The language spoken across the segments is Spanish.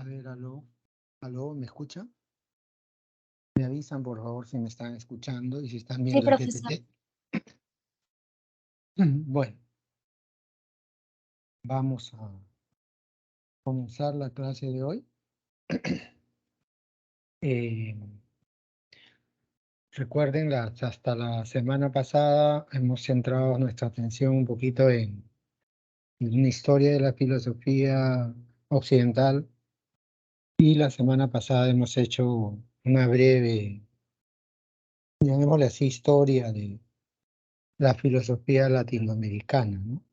A ver, aló, ¿me escucha? Me avisan, por favor, si me están escuchando y si están Sí, viendo el profesor. PPT. Bueno, vamos a comenzar la clase de hoy. Recuerden, hasta la semana pasada hemos centrado nuestra atención un poquito en una historia de la filosofía occidental y la semana pasada hemos hecho una breve, llamémosle así, historia de la filosofía latinoamericana, ¿no?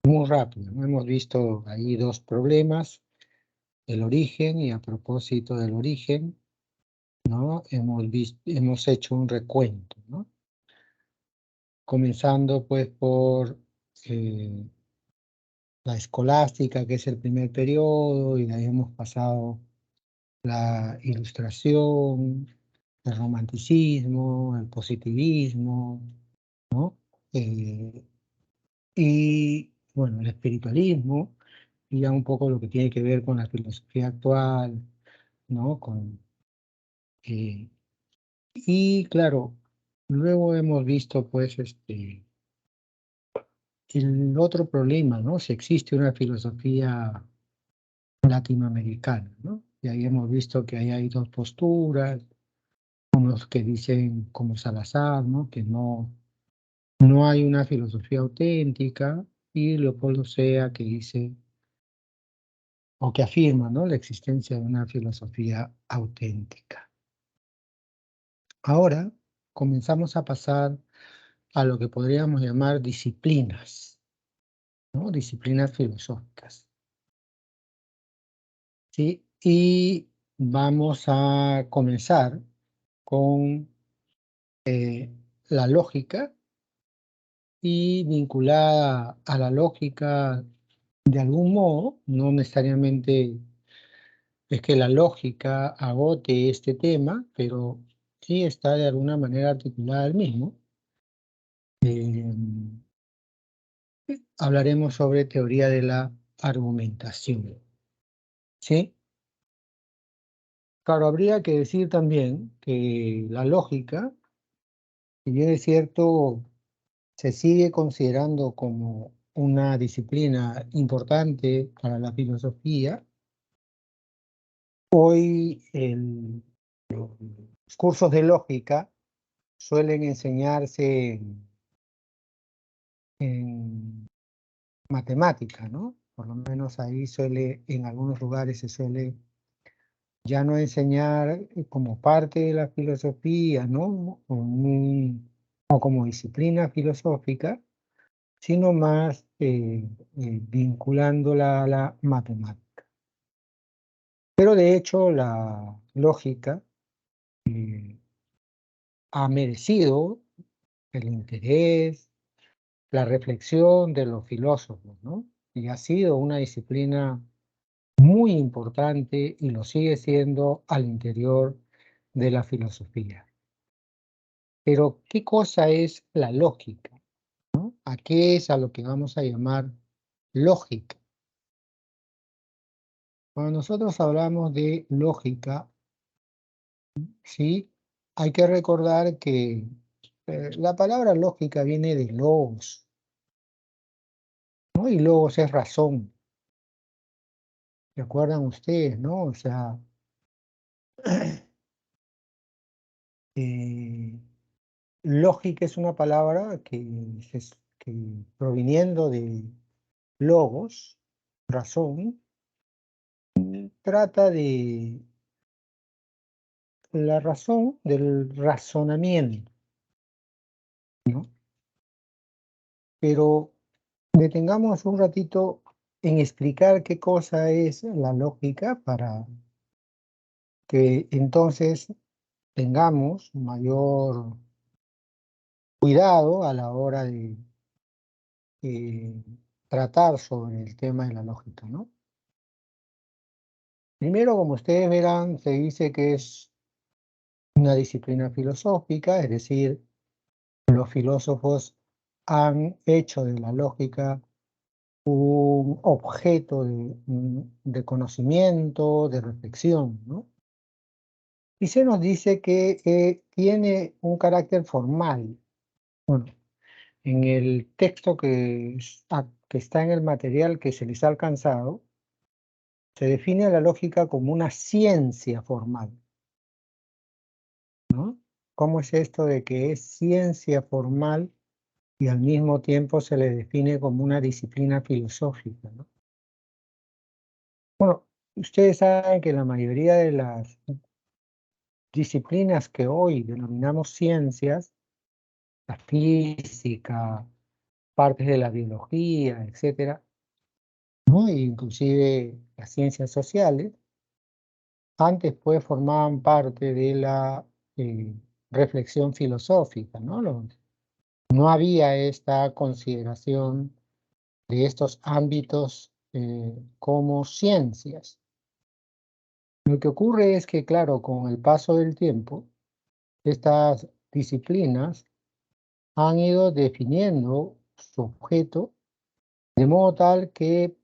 Muy rápido, ¿no? Hemos visto ahí dos problemas, el origen, y a propósito del origen, ¿no? Hemos hecho un recuento, ¿no? Comenzando pues por la escolástica, que es el primer periodo, y de ahí hemos pasado la ilustración, el romanticismo, el positivismo, ¿no? Y bueno, el espiritualismo, y ya un poco lo que tiene que ver con la filosofía actual, ¿no? Y claro, luego hemos visto pues el otro problema, ¿no? Si existe una filosofía latinoamericana, ¿no? Y ahí hemos visto que ahí hay dos posturas, unos que dicen como Salazar, ¿no? Que no hay una filosofía auténtica, y Leopoldo Sea, que dice o que afirma, ¿no?, la existencia de una filosofía auténtica. Ahora comenzamos a pasar a lo que podríamos llamar disciplinas, ¿no? Disciplinas filosóficas, ¿sí? Y vamos a comenzar con la lógica, y vinculada a la lógica de algún modo, no necesariamente es que la lógica agote este tema, pero sí está de alguna manera articulada al mismo. Hablaremos sobre teoría de la argumentación, ¿sí? Claro, habría que decir también que la lógica, si bien es cierto, se sigue considerando como una disciplina importante para la filosofía. Hoy los cursos de lógica suelen enseñarse en matemática, ¿no? Por lo menos ahí en algunos lugares se suele ya no enseñar como parte de la filosofía, ¿no? O como disciplina filosófica, sino más vinculándola a la matemática. Pero de hecho la lógica ha merecido el interés, la reflexión de los filósofos, ¿no? Y ha sido una disciplina muy importante y lo sigue siendo al interior de la filosofía. Pero, ¿qué cosa es la lógica? ¿A qué es a lo que vamos a llamar lógica? Cuando nosotros hablamos de lógica, sí, hay que recordar que la palabra lógica viene de logos, ¿no? Y logos es razón. ¿Se acuerdan ustedes, no? O sea, eh, lógica es una palabra que proviniendo de logos, razón, trata de la razón del razonamiento, ¿no? Pero detengamos un ratito en explicar qué cosa es la lógica para que entonces tengamos mayor cuidado a la hora de tratar sobre el tema de la lógica, ¿no? Primero, como ustedes verán, se dice que es una disciplina filosófica, es decir, los filósofos han hecho de la lógica un objeto de conocimiento, de reflexión, ¿no? Y se nos dice que tiene un carácter formal. Bueno, en el texto que está en el material que se les ha alcanzado, se define a la lógica como una ciencia formal, ¿no? ¿Cómo es esto de que es ciencia formal y al mismo tiempo se le define como una disciplina filosófica, ¿no? Bueno, ustedes saben que la mayoría de las disciplinas que hoy denominamos ciencias, la física, partes de la biología, etcétera, ¿no? E inclusive las ciencias sociales, antes pues formaban parte de la eh, reflexión filosófica, ¿no? No había esta consideración de estos ámbitos como ciencias. Lo que ocurre es que, claro, con el paso del tiempo, estas disciplinas han ido definiendo su objeto de modo tal que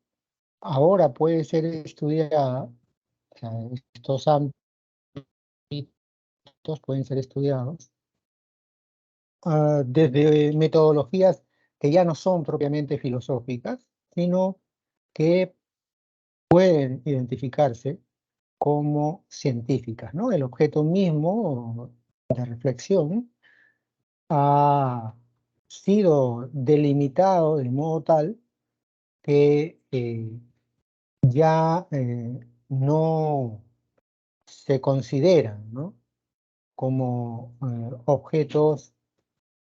ahora puede ser estudiada, o sea, estos ámbitos pueden ser estudiados desde metodologías que ya no son propiamente filosóficas, sino que pueden identificarse como científicas, ¿no? El objeto mismo de reflexión ha sido delimitado de modo tal que ya no se consideran, ¿no? Como objetos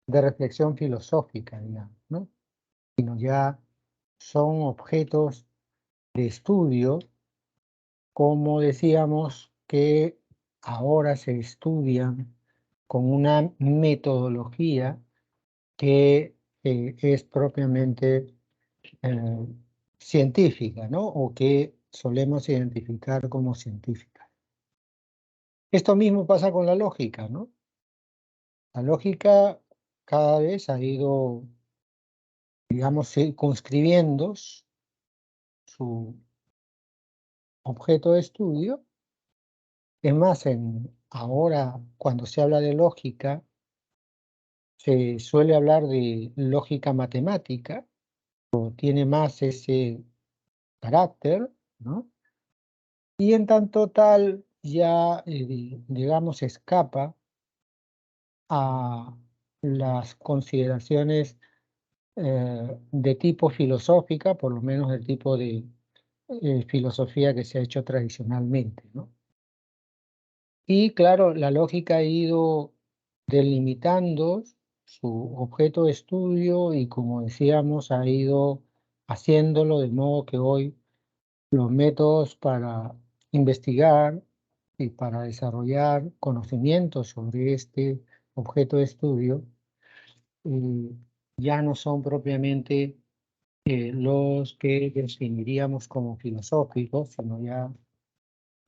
de reflexión filosófica, digamos, ¿no? Sino ya son objetos de estudio, como decíamos, que ahora se estudian con una metodología que es propiamente eh, científica, ¿no? O que solemos identificar como científica. Esto mismo pasa con la lógica, ¿no? La lógica cada vez ha ido, digamos, circunscribiendo su objeto de estudio. Es más, ahora cuando se habla de lógica, se suele hablar de lógica matemática, o tiene más ese carácter, ¿no? Y en tanto tal ya, digamos, escapa a las consideraciones de tipo filosófica, por lo menos del tipo de filosofía que se ha hecho tradicionalmente, ¿no? Y claro, la lógica ha ido delimitando su objeto de estudio y, como decíamos, ha ido haciéndolo de modo que hoy los métodos para investigar y para desarrollar conocimientos sobre este objeto de estudio eh, ya no son propiamente los que definiríamos como filosóficos, sino ya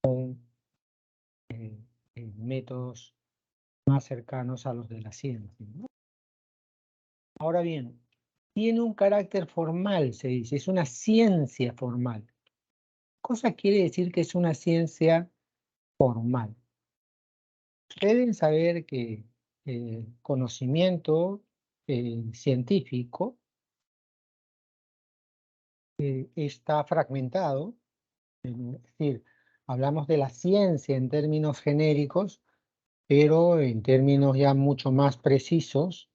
eh, métodos más cercanos a los de la ciencia, ¿no? Ahora bien, tiene un carácter formal, se dice, es una ciencia formal. Cosa quiere decir que es una ciencia formal. Deben saber que el conocimiento científico está fragmentado, es decir, hablamos de la ciencia en términos genéricos, pero en términos ya mucho más precisos,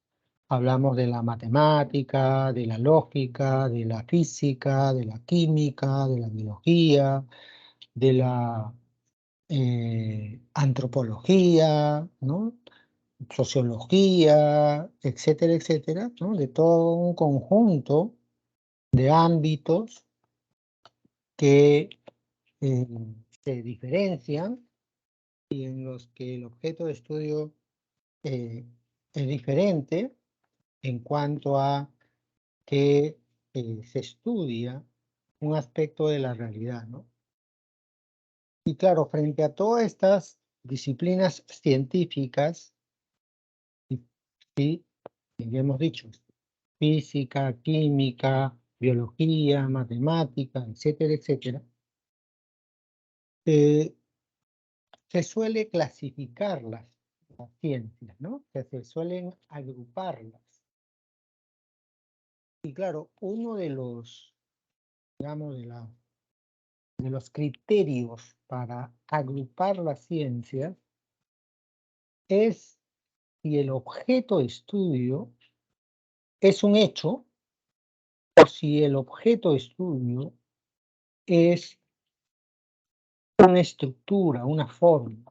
hablamos de la matemática, de la lógica, de la física, de la química, de la biología, de la antropología, ¿no? Sociología, etcétera, etcétera, ¿no? De todo un conjunto de ámbitos que eh, se diferencian y en los que el objeto de estudio eh, es diferente en cuanto a que se estudia un aspecto de la realidad, ¿no? Y claro, frente a todas estas disciplinas científicas, y, y ya hemos dicho, física, química, biología, matemática, etcétera, etcétera, se suele clasificar las ciencias, ¿no? O sea, se suelen agruparlas. Y claro, uno de los, digamos, de los criterios para agrupar las ciencias es si el objeto de estudio es un hecho o si el objeto de estudio es una estructura, una forma.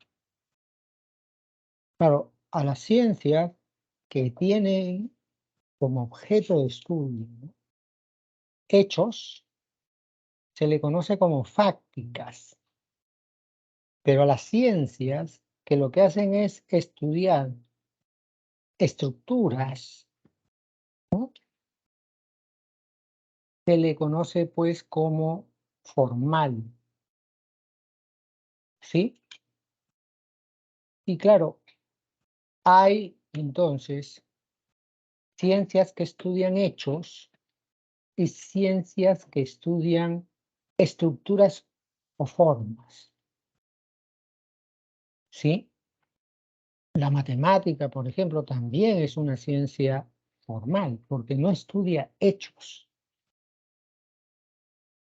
Claro, a las ciencias que tienen como objeto de estudio, ¿no?, hechos, se le conoce como fácticas, pero a las ciencias que lo que hacen es estudiar estructuras, ¿no?, se le conoce pues como formal, ¿sí? Y claro, hay entonces ciencias que estudian hechos y ciencias que estudian estructuras o formas, ¿sí? La matemática, por ejemplo, también es una ciencia formal, porque no estudia hechos,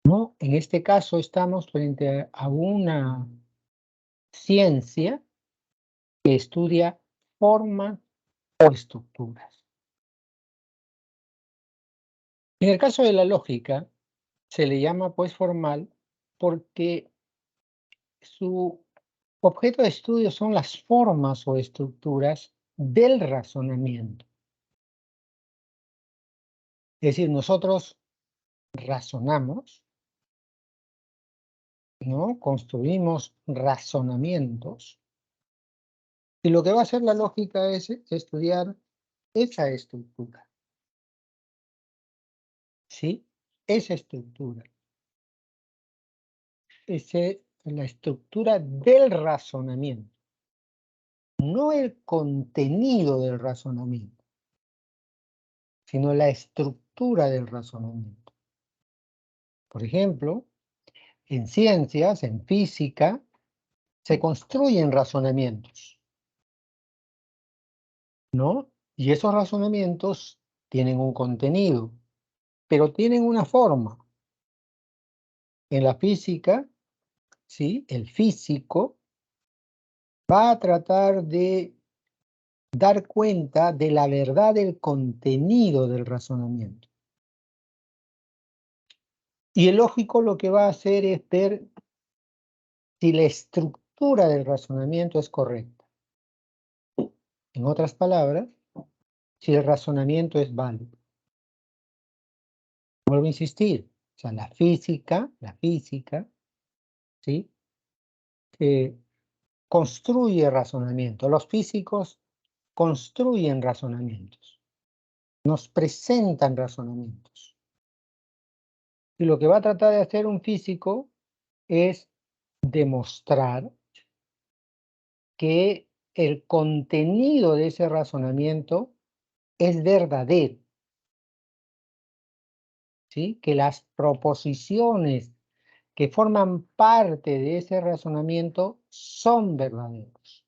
¿no? En este caso estamos frente a una ciencia que estudia formas o estructuras. En el caso de la lógica, se le llama pues formal porque su objeto de estudio son las formas o estructuras del razonamiento. Es decir, nosotros razonamos, ¿no? Construimos razonamientos y lo que va a hacer la lógica es estudiar esa estructura, ¿sí? Esa estructura, la estructura del razonamiento, no el contenido del razonamiento, sino la estructura del razonamiento. Por ejemplo, en ciencias, en física, se construyen razonamientos, ¿no? Y esos razonamientos tienen un contenido, pero tienen una forma. En la física, ¿sí?, el físico va a tratar de dar cuenta de la verdad del contenido del razonamiento. Y el lógico lo que va a hacer es ver si la estructura del razonamiento es correcta. En otras palabras, si el razonamiento es válido. Vuelvo a insistir, o sea, la física, ¿sí?, construye razonamiento. Los físicos construyen razonamientos, nos presentan razonamientos. Y lo que va a tratar de hacer un físico es demostrar que el contenido de ese razonamiento es verdadero, ¿sí?, que las proposiciones que forman parte de ese razonamiento son verdaderos,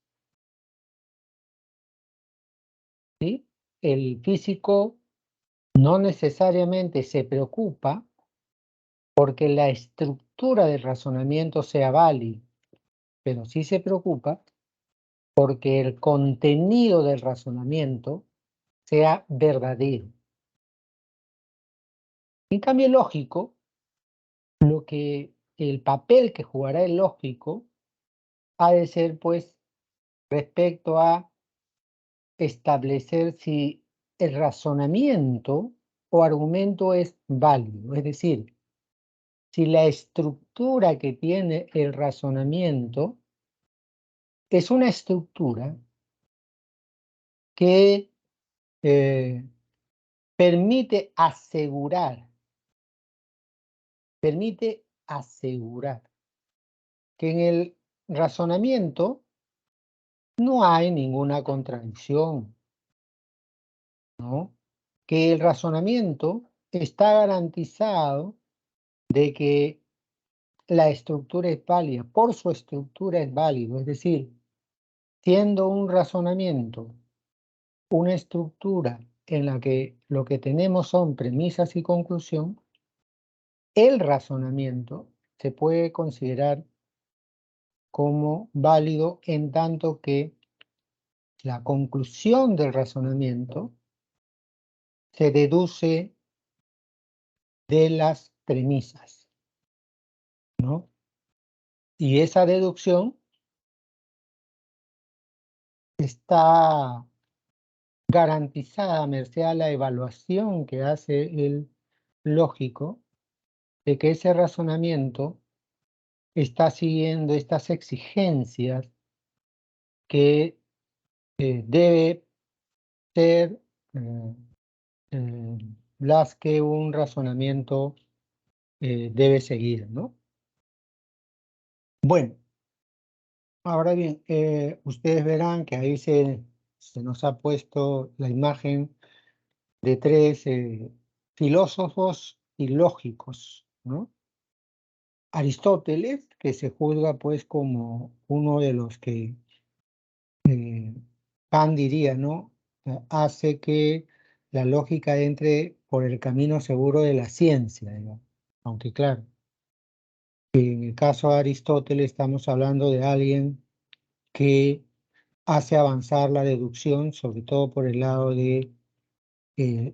¿sí? El físico no necesariamente se preocupa porque la estructura del razonamiento sea válida, pero sí se preocupa porque el contenido del razonamiento sea verdadero. En cambio, el lógico, el papel que jugará el lógico ha de ser, pues, respecto a establecer si el razonamiento o argumento es válido, es decir, si la estructura que tiene el razonamiento es una estructura que eh, permite asegurar que en el razonamiento no hay ninguna contradicción, ¿no? Que el razonamiento está garantizado de que la estructura es válida, por su estructura es válido, es decir, siendo un razonamiento una estructura en la que lo que tenemos son premisas y conclusión, el razonamiento se puede considerar como válido en tanto que la conclusión del razonamiento se deduce de las premisas, ¿no? Y esa deducción está garantizada a merced a la evaluación que hace el lógico de que ese razonamiento está siguiendo estas exigencias que debe ser las que un razonamiento debe seguir, ¿no? Bueno, ahora bien, ustedes verán que ahí se nos ha puesto la imagen de tres filósofos y lógicos, ¿no? Aristóteles, que se juzga pues como uno de los que Kant diría, ¿no? Hace que la lógica entre por el camino seguro de la ciencia, digamos. Aunque claro, en el caso de Aristóteles estamos hablando de alguien que hace avanzar la deducción, sobre todo por el lado de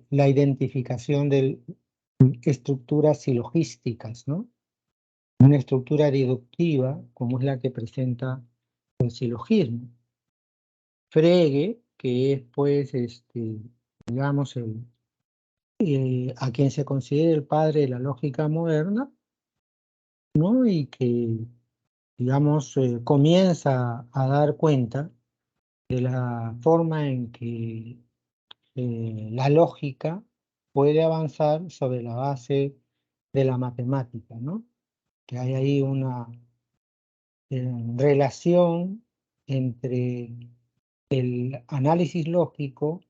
la identificación de estructuras silogísticas, ¿no? Una estructura deductiva como es la que presenta el silogismo. Frege, que es pues, digamos, a quien se considera el padre de la lógica moderna, ¿no? Y que, digamos, comienza a dar cuenta de la forma en que la lógica puede avanzar sobre la base de la matemática, ¿no? Que hay ahí una relación entre el análisis lógico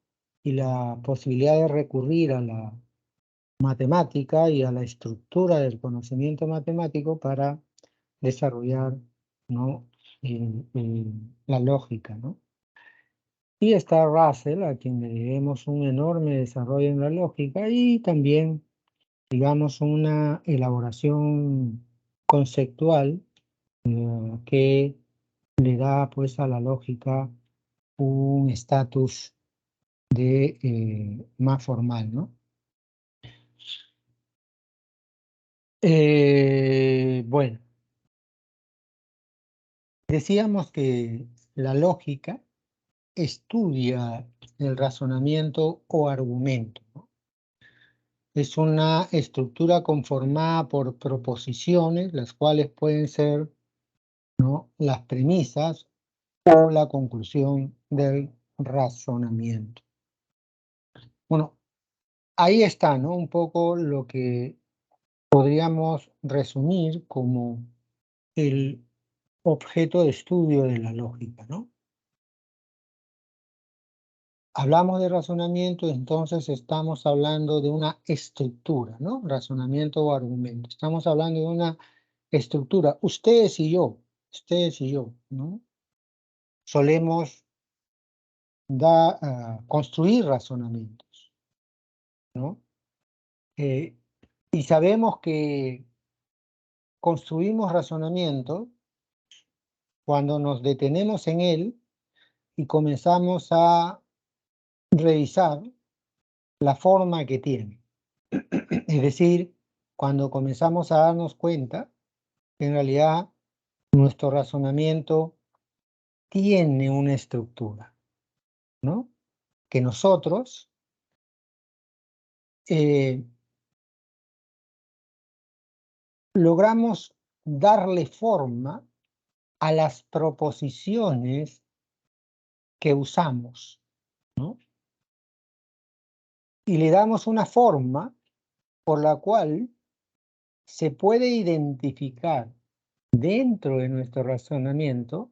y la posibilidad de recurrir a la matemática y a la estructura del conocimiento matemático para desarrollar, ¿no? La lógica, ¿no? Y está Russell, a quien le debemos un enorme desarrollo en la lógica y también, digamos, una elaboración conceptual que le da pues a la lógica un estatus de más formal, ¿no? Bueno, decíamos que la lógica estudia el razonamiento o argumento, ¿no? Es una estructura conformada por proposiciones, las cuales pueden ser, ¿no?, las premisas o la conclusión del razonamiento. Bueno, ahí está, ¿no?, un poco lo que podríamos resumir como el objeto de estudio de la lógica, ¿no? Hablamos de razonamiento, entonces estamos hablando de una estructura, ¿no? Razonamiento o argumento. Estamos hablando de una estructura. Ustedes y yo, ¿no? Solemos construir razonamientos, ¿no? Y sabemos que construimos razonamiento cuando nos detenemos en él y comenzamos a revisar la forma que tiene. Es decir, cuando comenzamos a darnos cuenta que en realidad nuestro razonamiento tiene una estructura, ¿no? Que nosotros eh, logramos darle forma a las proposiciones que usamos, ¿no? Y le damos una forma por la cual se puede identificar dentro de nuestro razonamiento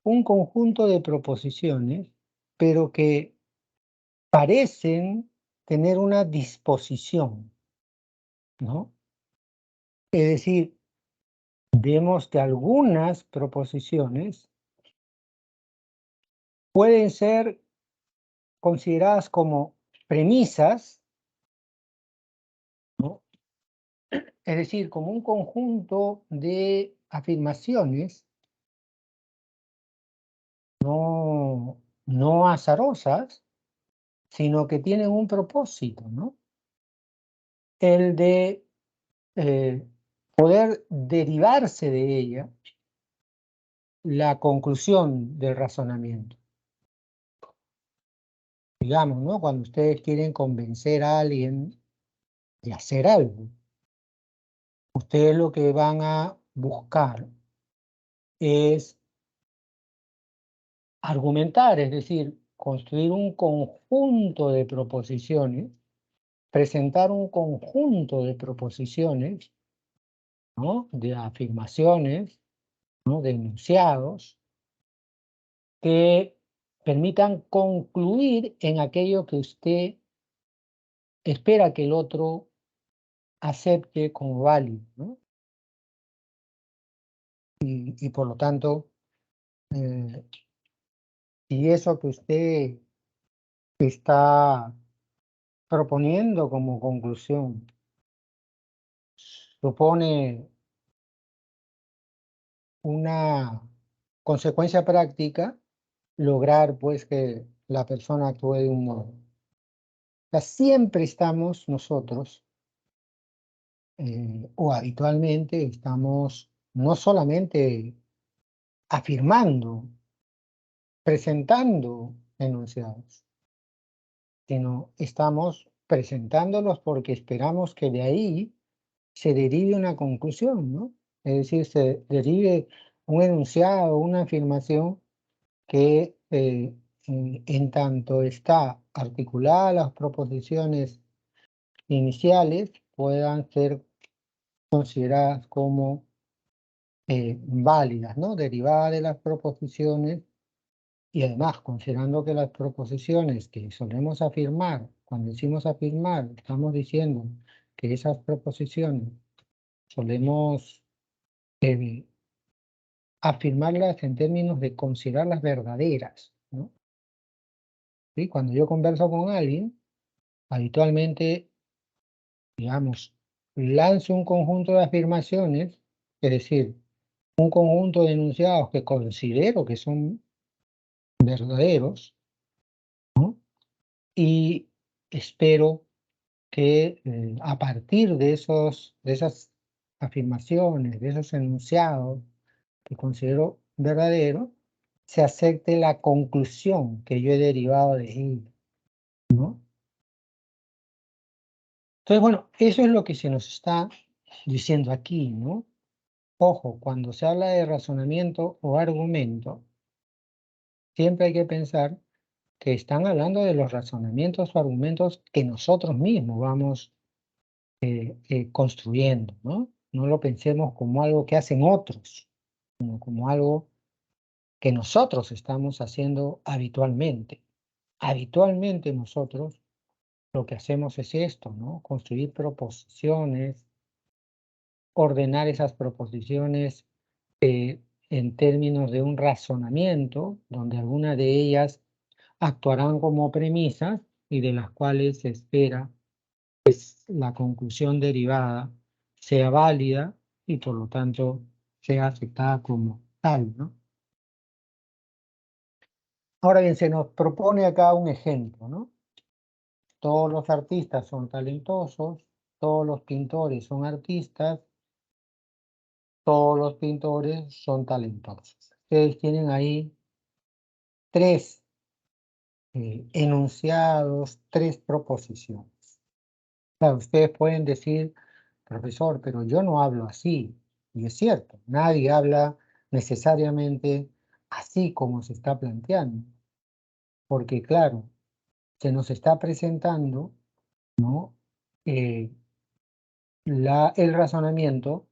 un conjunto de proposiciones, pero que parecen tener una disposición, ¿no? Es decir, vemos que algunas proposiciones pueden ser consideradas como premisas, ¿no? Es decir, como un conjunto de afirmaciones no azarosas, sino que tienen un propósito, ¿no? El de poder derivarse de ella la conclusión del razonamiento. Digamos, ¿no? Cuando ustedes quieren convencer a alguien de hacer algo, ustedes lo que van a buscar es argumentar, es decir, construir un conjunto de proposiciones, presentar un conjunto de proposiciones, ¿no? De afirmaciones, ¿no? De enunciados, que permitan concluir en aquello que usted espera que el otro acepte como válido, ¿no? Y por lo tanto, eh, si eso que usted está proponiendo como conclusión supone una consecuencia práctica, lograr pues que la persona actúe de un modo. O sea, siempre estamos nosotros, o habitualmente estamos no solamente afirmando, presentando enunciados, sino estamos presentándolos porque esperamos que de ahí se derive una conclusión, ¿no? Es decir, se derive un enunciado, una afirmación que en tanto está articulada las proposiciones iniciales, puedan ser consideradas como válidas, ¿no? Derivadas de las proposiciones. Y además, considerando que las proposiciones que solemos afirmar, cuando decimos afirmar, estamos diciendo que esas proposiciones solemos afirmarlas en términos de considerarlas verdaderas, ¿no? ¿Sí? Cuando yo converso con alguien, habitualmente, digamos, lanzo un conjunto de afirmaciones, es decir, un conjunto de enunciados que considero que son verdaderos, ¿no? Y espero que a partir de esas afirmaciones, de esos enunciados que considero verdaderos, se acepte la conclusión que yo he derivado de ello, ¿no? Entonces, bueno, eso es lo que se nos está diciendo aquí, ¿no? Ojo, cuando se habla de razonamiento o argumento, siempre hay que pensar que están hablando de los razonamientos o argumentos que nosotros mismos vamos construyendo, ¿no? No lo pensemos como algo que hacen otros, sino como algo que nosotros estamos haciendo habitualmente. Habitualmente nosotros lo que hacemos es esto, ¿no? Construir proposiciones, ordenar esas proposiciones en términos de un razonamiento, donde algunas de ellas actuarán como premisas y de las cuales se espera que la conclusión derivada sea válida y por lo tanto sea aceptada como tal, ¿no? Ahora bien, se nos propone acá un ejemplo, ¿no? Todos los artistas son talentosos, todos los pintores son artistas, todos los pintores son talentosos. Ustedes tienen ahí tres enunciados, tres proposiciones. Claro, ustedes pueden decir, profesor, pero yo no hablo así. Y es cierto, nadie habla necesariamente así como se está planteando. Porque claro, se nos está presentando, ¿no? El razonamiento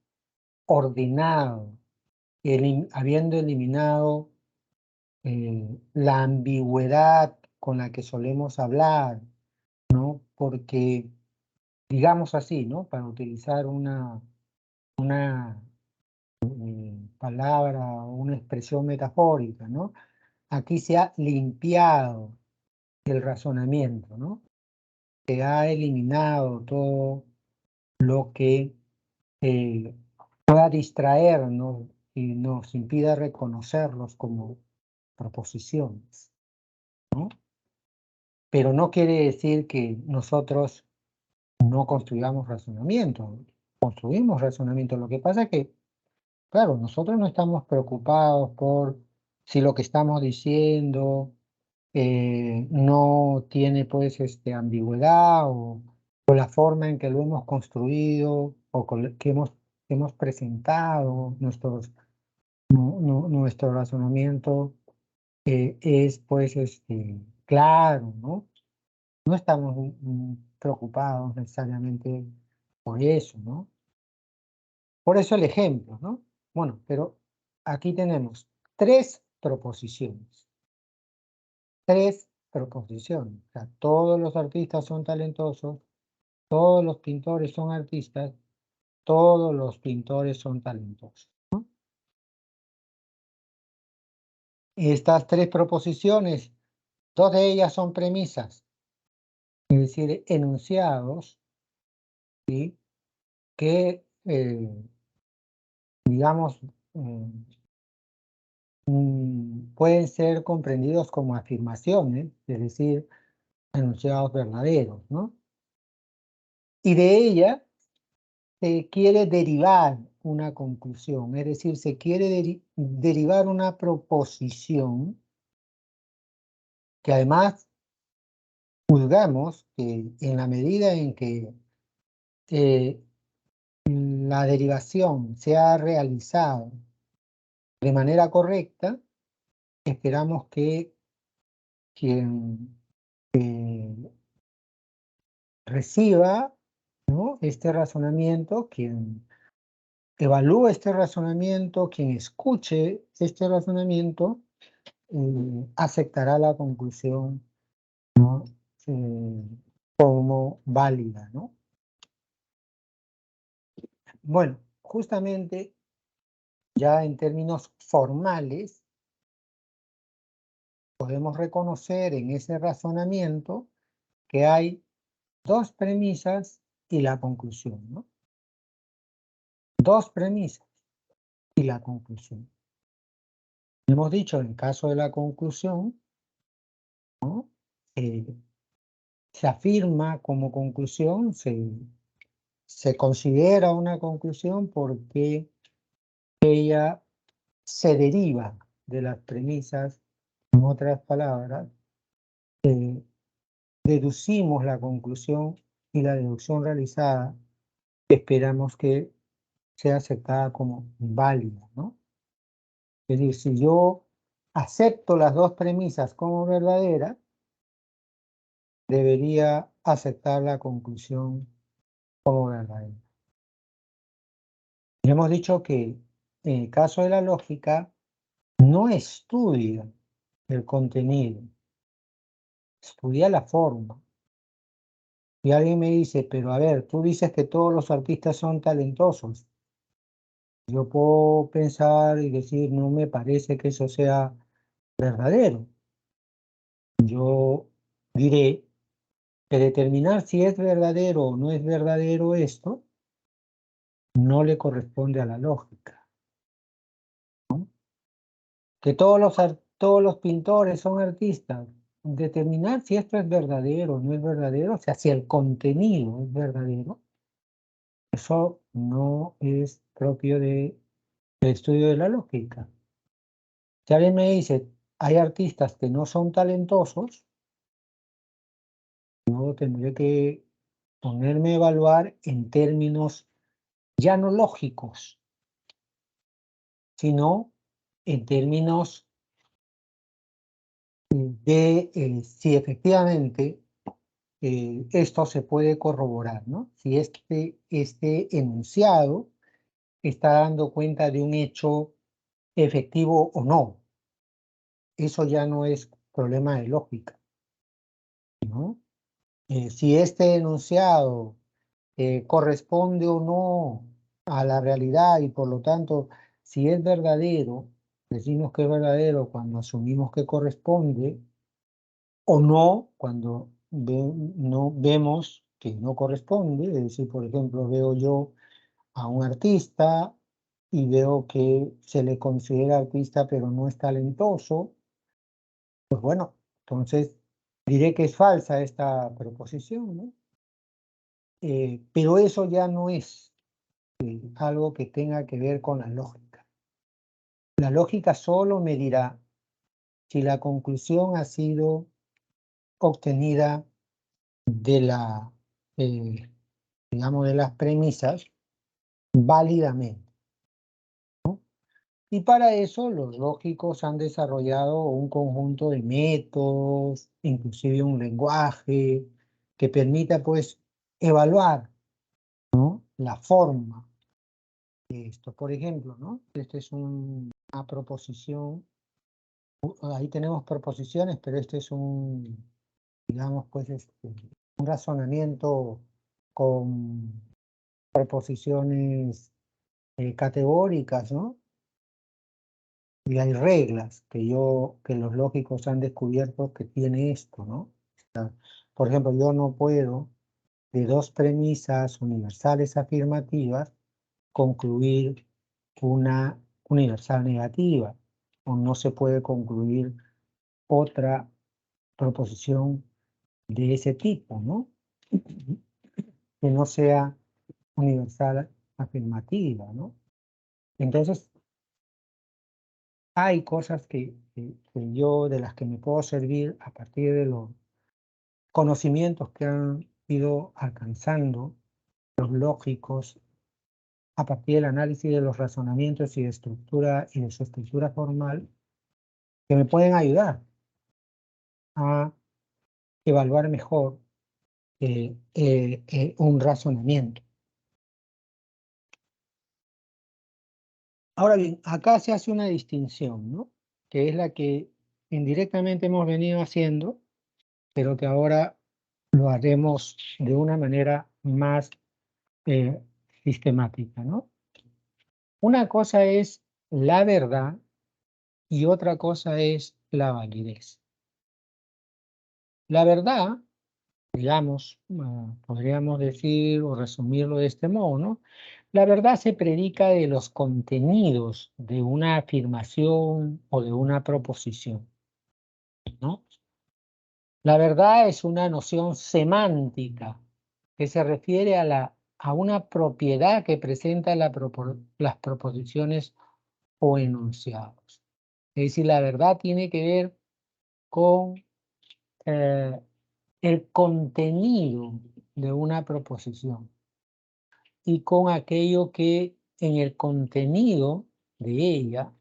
ordenado, habiendo eliminado la ambigüedad con la que solemos hablar, ¿no? porque, digamos así, ¿no? Para utilizar una palabra o una expresión metafórica, ¿no? Aquí se ha limpiado el razonamiento, ¿no? Se ha eliminado todo lo que pueda distraernos y nos impida reconocerlos como proposiciones, ¿no? Pero no quiere decir que nosotros no construyamos razonamiento. Construimos razonamiento. Lo que pasa es que, claro, nosotros no estamos preocupados por si lo que estamos diciendo no tiene pues ambigüedad o la forma en que lo hemos construido o que hemos presentado nuestro razonamiento es pues claro, ¿no? No estamos preocupados necesariamente por eso, ¿no? Por eso el ejemplo, ¿no? Bueno, pero aquí tenemos tres proposiciones. Tres proposiciones. O sea, todos los artistas son talentosos, todos los pintores son artistas, todos los pintores son talentosos, ¿no? Y estas tres proposiciones, dos de ellas son premisas, es decir, enunciados, ¿sí? Que, digamos, pueden ser comprendidos como afirmaciones, es decir, enunciados verdaderos, ¿no? Y de ella se quiere derivar una conclusión, es decir, se quiere derivar una proposición que además juzgamos que en la medida en que la derivación se ha realizado de manera correcta, esperamos que quien reciba, ¿no?, este razonamiento, quien evalúe este razonamiento, quien escuche este razonamiento, aceptará la conclusión, ¿no?, como válida, ¿no? Bueno, justamente ya en términos formales, podemos reconocer en ese razonamiento que hay dos premisas y la conclusión, ¿no? Dos premisas y la conclusión. Hemos dicho, en caso de la conclusión, ¿no?, se afirma como conclusión, se considera una conclusión porque ella se deriva de las premisas. En otras palabras, deducimos la conclusión y la deducción realizada esperamos que sea aceptada como válida, ¿no? Es decir, si yo acepto las dos premisas como verdaderas, debería aceptar la conclusión como verdadera. Y hemos dicho que en el caso de la lógica no estudia el contenido, estudia la forma. Y alguien me dice, pero a ver, tú dices que todos los artistas son talentosos. Yo puedo pensar y decir, no me parece que eso sea verdadero. Yo diré que determinar si es verdadero o no es verdadero esto no le corresponde a la lógica, ¿no? Que todos los pintores son artistas. Determinar si esto es verdadero o no es verdadero, o sea, si el contenido es verdadero, eso no es propio del estudio de la lógica. Si alguien me dice, hay artistas que no son talentosos, yo tendré que ponerme a evaluar en términos ya no lógicos, sino en términos de si efectivamente esto se puede corroborar, ¿no? Si este enunciado está dando cuenta de un hecho efectivo o no. Eso ya no es problema de lógica, ¿no? Si este enunciado corresponde o no a la realidad y por lo tanto, si es verdadero, decimos que es verdadero cuando asumimos que corresponde o no cuando no vemos que no corresponde. Es decir, por ejemplo, veo yo a un artista y veo que se le considera artista pero no es talentoso, pues bueno, entonces diré que es falsa esta proposición, ¿no? Pero eso ya no es algo que tenga que ver con la lógica. La lógica solo me dirá si la conclusión ha sido obtenida de la, digamos, de las premisas válidamente. Y para eso los lógicos han desarrollado un conjunto de métodos, inclusive un lenguaje que permita pues evaluar, ¿no?, la forma de esto. Por ejemplo, ¿no?, esta es una proposición, ahí tenemos proposiciones, pero este es un, digamos, pues un razonamiento con proposiciones categóricas, ¿no? Y hay reglas que los lógicos han descubierto que tiene esto, ¿no? O sea, por ejemplo, yo no puedo de dos premisas universales afirmativas concluir una universal negativa, o no se puede concluir otra proposición de ese tipo, ¿no? Que no sea universal afirmativa, ¿no? Entonces, hay cosas que yo, de las que me puedo servir a partir de los conocimientos que han ido alcanzando los lógicos a partir del análisis de los razonamientos y de estructura y de su estructura formal, que me pueden ayudar a evaluar mejor un razonamiento. Ahora bien, acá se hace una distinción, ¿no?, que es la que indirectamente hemos venido haciendo, pero que ahora lo haremos de una manera más eh, sistemática, ¿no? Una cosa es la verdad y otra cosa es la validez. La verdad, digamos, podríamos decir o resumirlo de este modo, ¿no? La verdad se predica de los contenidos de una afirmación o de una proposición, ¿no? La verdad es una noción semántica que se refiere a una propiedad que presenta las proposiciones o enunciados. Es decir, la verdad tiene que ver con eh, el contenido de una proposición y con aquello que en el contenido de ella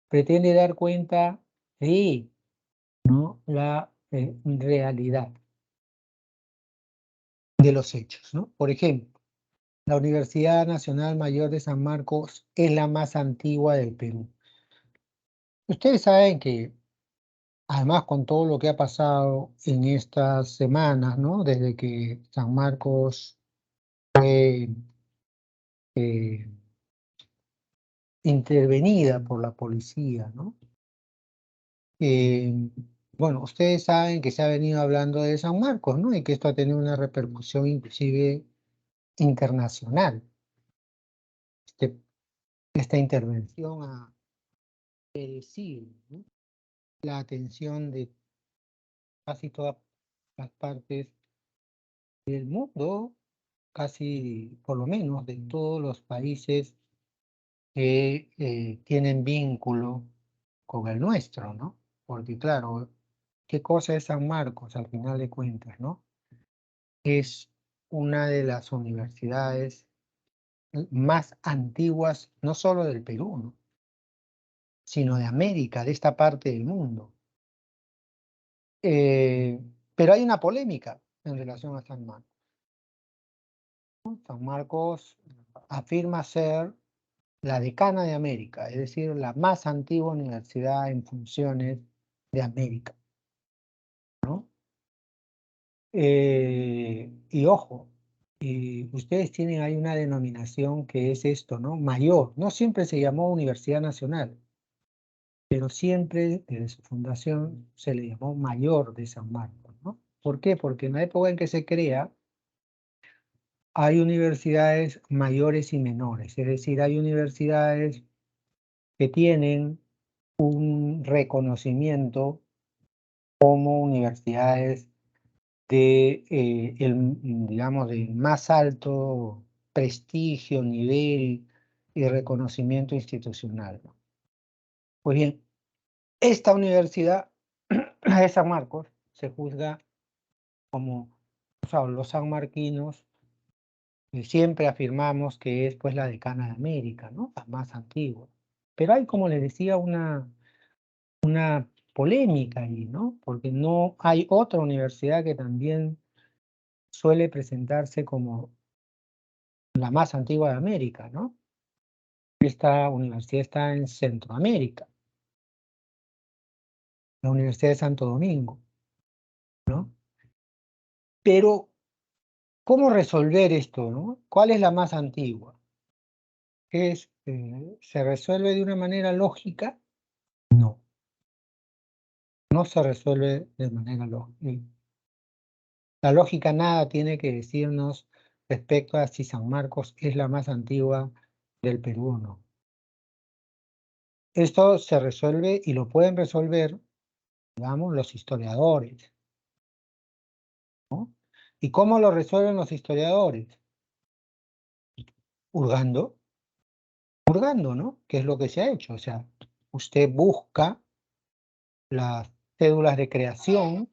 pretende dar cuenta de, ¿no?, la realidad de los hechos, ¿no? Por ejemplo, la Universidad Nacional Mayor de San Marcos es la más antigua del Perú. Ustedes saben que, además, con todo lo que ha pasado en estas semanas, ¿no?, desde que San Marcos fue eh, intervenida por la policía, ¿no? Bueno, ustedes saben que se ha venido hablando de San Marcos, ¿no? Y que esto ha tenido una repercusión inclusive internacional. Esta intervención ha merecido, ¿no?, la atención de casi todas las partes del mundo, casi por lo menos de todos los países que tienen vínculo con el nuestro, ¿no? Porque claro, ¿qué cosa es San Marcos al final de cuentas, no? Es una de las universidades más antiguas, no solo del Perú, ¿no?, sino de América, de esta parte del mundo. Eh, pero hay una polémica en relación a San Marcos. San Marcos afirma ser la decana de América, es decir, la más antigua universidad en funciones de América, ¿no? Y ojo, ustedes tienen ahí una denominación que es esto, ¿no? Mayor. No siempre se llamó Universidad Nacional, pero siempre desde su fundación se le llamó Mayor de San Marcos, ¿no? ¿Por qué? Porque en la época en que se crea hay universidades mayores y menores, es decir, hay universidades que tienen un reconocimiento como universidades de, digamos, de más alto prestigio, nivel y reconocimiento institucional, ¿no? Pues bien, esta universidad, la de San Marcos, se juzga como, o sea, los sanmarquinos siempre afirmamos que es pues la decana de América, ¿no? La más antigua. Pero hay, como les decía, una polémica ahí, ¿no? Porque no hay otra universidad que también suele presentarse como la más antigua de América, ¿no? Esta universidad está en Centroamérica, la Universidad de Santo Domingo, ¿no? Pero, ¿cómo resolver esto, no? ¿Cuál es la más antigua? ¿Se resuelve de una manera lógica? No, no se resuelve de manera lógica. La lógica nada tiene que decirnos respecto a si San Marcos es la más antigua del Perú o no. Esto se resuelve y lo pueden resolver, digamos, los historiadores, ¿no? ¿Y cómo lo resuelven los historiadores? Hurgando, hurgando, ¿no? ¿Qué es lo que se ha hecho? O sea, usted busca las cédulas de creación,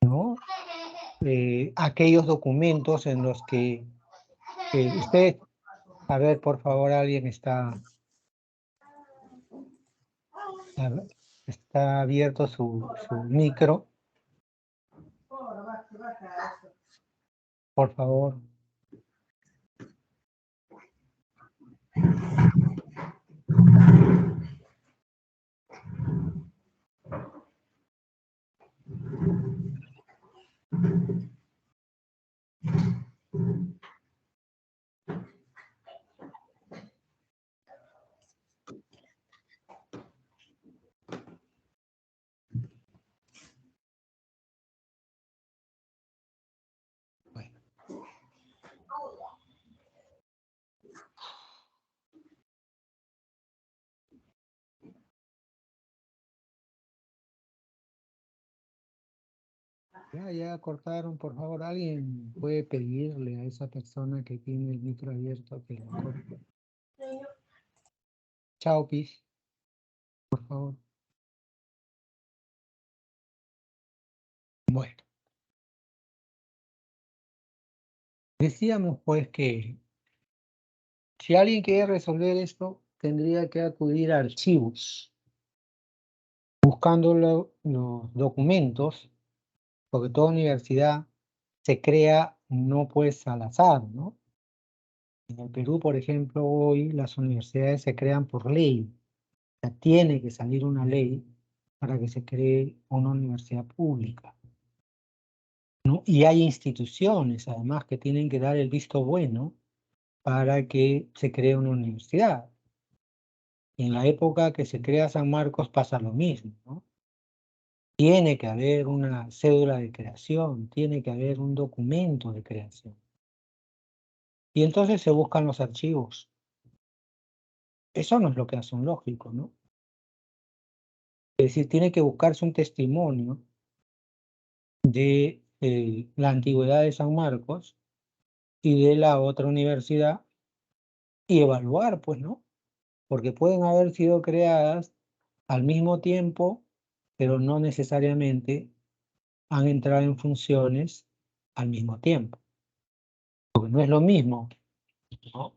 ¿no? Aquellos documentos en los que usted, a ver, por favor, alguien está abierto su micro, por favor. Bueno, ya cortaron, por favor, alguien puede pedirle a esa persona que tiene el micro abierto que lo corte. Chao, Pis, por favor. Bueno, decíamos pues que si alguien quiere resolver esto, tendría que acudir a archivos, buscando los documentos, porque toda universidad se crea no pues al azar, ¿no? En el Perú, por ejemplo, hoy las universidades se crean por ley. O sea, tiene que salir una ley para que se cree una universidad pública, ¿no? Y hay instituciones, además, que tienen que dar el visto bueno para que se cree una universidad. Y en la época que se crea San Marcos pasa lo mismo, ¿no? Tiene que haber una cédula de creación, tiene que haber un documento de creación. Y entonces se buscan los archivos. Eso no es lo que hace un lógico, ¿no? Es decir, tiene que buscarse un testimonio de la antigüedad de San Marcos y de la otra universidad y evaluar, pues, ¿no? Porque pueden haber sido creadas al mismo tiempo, pero no necesariamente han entrado en funciones al mismo tiempo, porque no es lo mismo, ¿no?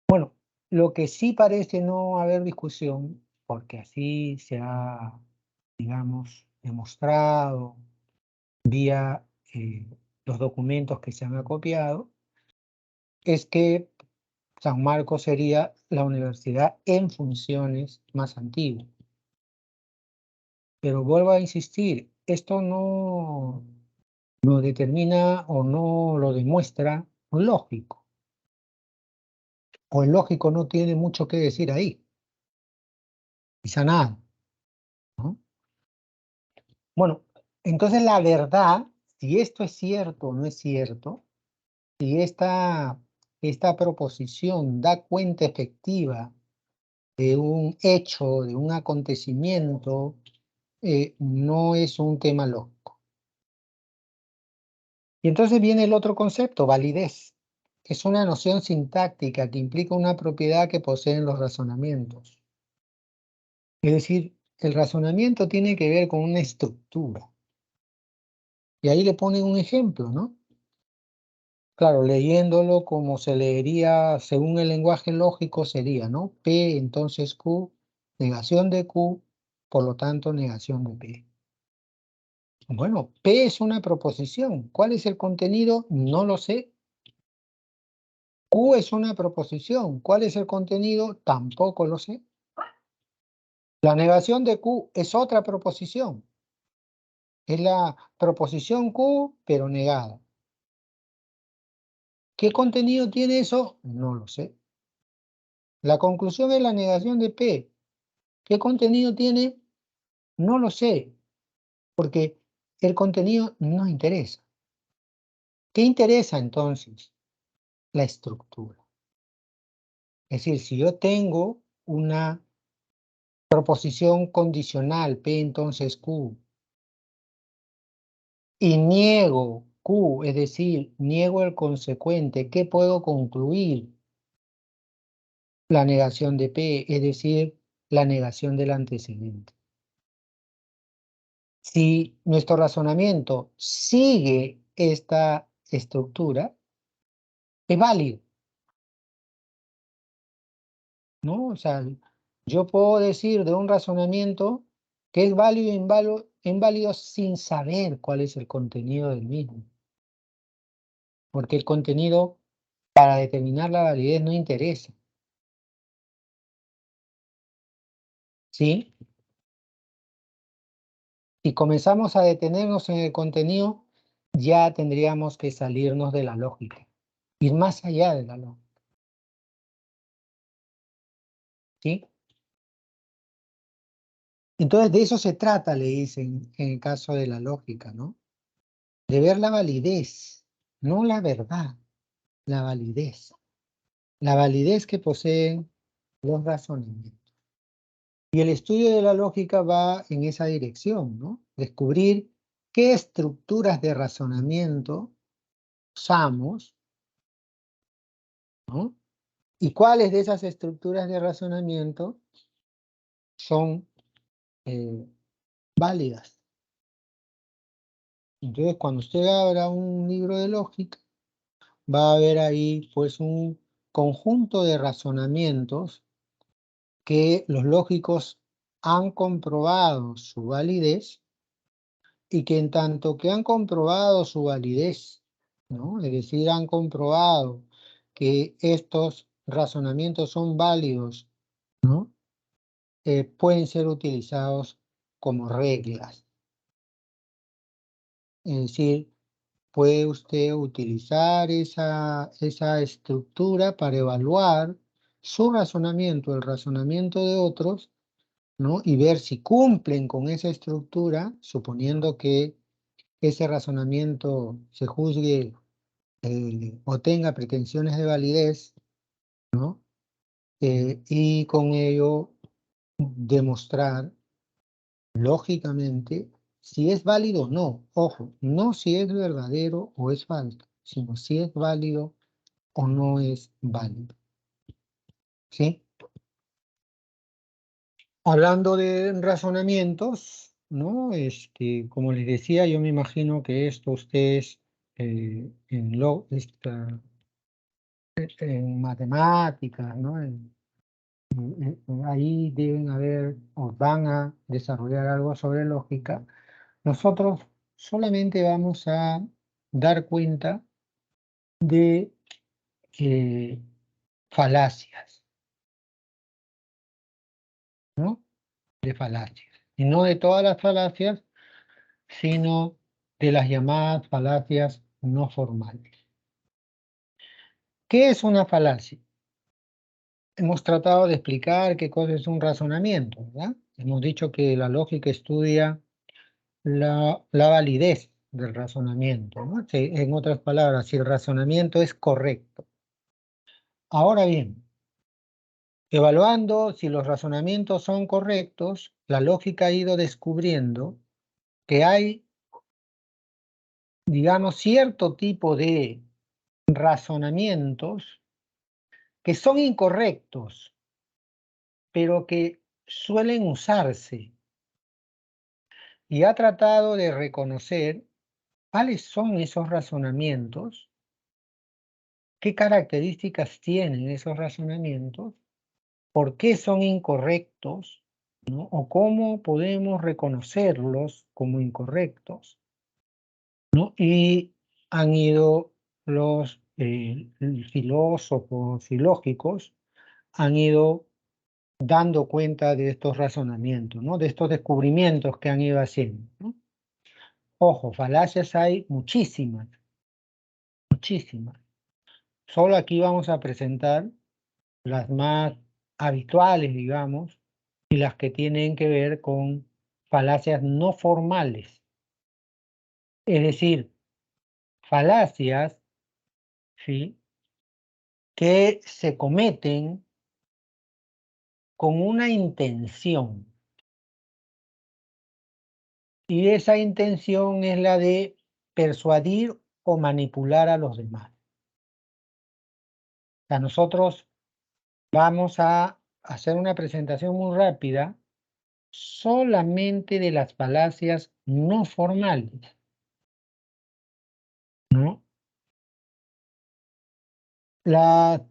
Bueno, lo que sí parece no haber discusión, porque así se ha, digamos, demostrado vía los documentos que se han acopiado, es que San Marcos sería la universidad en funciones más antigua. Pero vuelvo a insistir, esto no lo determina o no lo demuestra un lógico. O el lógico no tiene mucho que decir ahí, quizá nada, ¿no? Bueno, entonces la verdad, si esto es cierto o no es cierto, si esta proposición da cuenta efectiva de un hecho, de un acontecimiento, no es un tema lógico. Y entonces viene el otro concepto, validez. Es una noción sintáctica que implica una propiedad que poseen los razonamientos. Es decir, el razonamiento tiene que ver con una estructura. Y ahí le ponen un ejemplo, ¿no? Claro, leyéndolo como se leería según el lenguaje lógico sería, ¿no? P, entonces Q, negación de Q, por lo tanto negación de P. Bueno, P es una proposición. ¿Cuál es el contenido? No lo sé. Q es una proposición. ¿Cuál es el contenido? Tampoco lo sé. La negación de Q es otra proposición. Es la proposición Q, pero negada. ¿Qué contenido tiene eso? No lo sé. La conclusión es la negación de P. ¿Qué contenido tiene? No lo sé, porque el contenido no interesa. ¿Qué interesa entonces? La estructura. Es decir, si yo tengo una proposición condicional, P entonces Q, y niego Q, es decir, niego el consecuente, ¿qué puedo concluir? La negación de P, es decir, la negación del antecedente. Si nuestro razonamiento sigue esta estructura, es válido, ¿no? O sea, yo puedo decir de un razonamiento que es válido e inválido sin saber cuál es el contenido del mismo. Porque el contenido, para determinar la validez, no interesa. ¿Sí? Si comenzamos a detenernos en el contenido, ya tendríamos que salirnos de la lógica, ir más allá de la lógica. ¿Sí? Entonces, de eso se trata, le dicen, en el caso de la lógica, ¿no? De ver la validez, no la verdad, la validez. La validez que poseen los razonamientos. Y el estudio de la lógica va en esa dirección, ¿no? Descubrir qué estructuras de razonamiento usamos, ¿no? Y cuáles de esas estructuras de razonamiento son eh, válidas. Entonces, cuando usted abra un libro de lógica, va a ver ahí pues un conjunto de razonamientos que los lógicos han comprobado su validez y que en tanto que han comprobado su validez, ¿no? Es decir, han comprobado que estos razonamientos son válidos, ¿no? Pueden ser utilizados como reglas. Es decir, puede usted utilizar esa estructura para evaluar su razonamiento, el razonamiento de otros, ¿no? Y ver si cumplen con esa estructura, suponiendo que ese razonamiento se juzgue o tenga pretensiones de validez, ¿no? Y con ello demostrar lógicamente si es válido o no. Ojo, no si es verdadero o es falso, sino si es válido o no es válido. ¿Sí? Hablando de razonamientos, ¿no? Como les decía, yo me imagino que esto ustedes en matemáticas, ¿no? Ahí deben haber o van a desarrollar algo sobre lógica. Nosotros solamente vamos a dar cuenta de falacias, ¿no? De falacias. Y no de todas las falacias, sino de las llamadas falacias no formales. ¿Qué es una falacia? Hemos tratado de explicar qué cosa es un razonamiento, ¿verdad? Hemos dicho que la lógica estudia la validez del razonamiento, ¿no? En otras palabras, si el razonamiento es correcto. Ahora bien, evaluando si los razonamientos son correctos, la lógica ha ido descubriendo que hay, digamos, cierto tipo de razonamientos que son incorrectos, pero que suelen usarse, y ha tratado de reconocer cuáles son esos razonamientos, qué características tienen esos razonamientos, por qué son incorrectos, ¿no? O cómo podemos reconocerlos como incorrectos, ¿no? Y han ido los filósofos y lógicos, han ido dando cuenta de estos razonamientos, ¿no? De estos descubrimientos que han ido haciendo, ¿no? Ojo, falacias hay muchísimas, muchísimas. Solo aquí vamos a presentar las más habituales, digamos, y las que tienen que ver con falacias no formales. Es decir, falacias, ¿sí?, que se cometen con una intención. Y esa intención es la de persuadir o manipular a los demás. O sea, nosotros vamos a hacer una presentación muy rápida solamente de las falacias no formales, ¿no? Las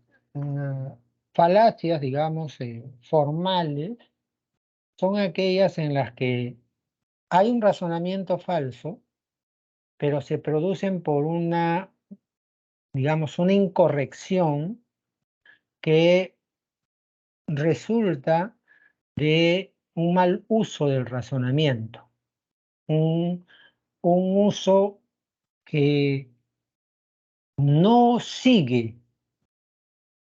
falacias, digamos, formales, son aquellas en las que hay un razonamiento falso, pero se producen por una, digamos, una incorrección que resulta de un mal uso del razonamiento, un, un uso que no sigue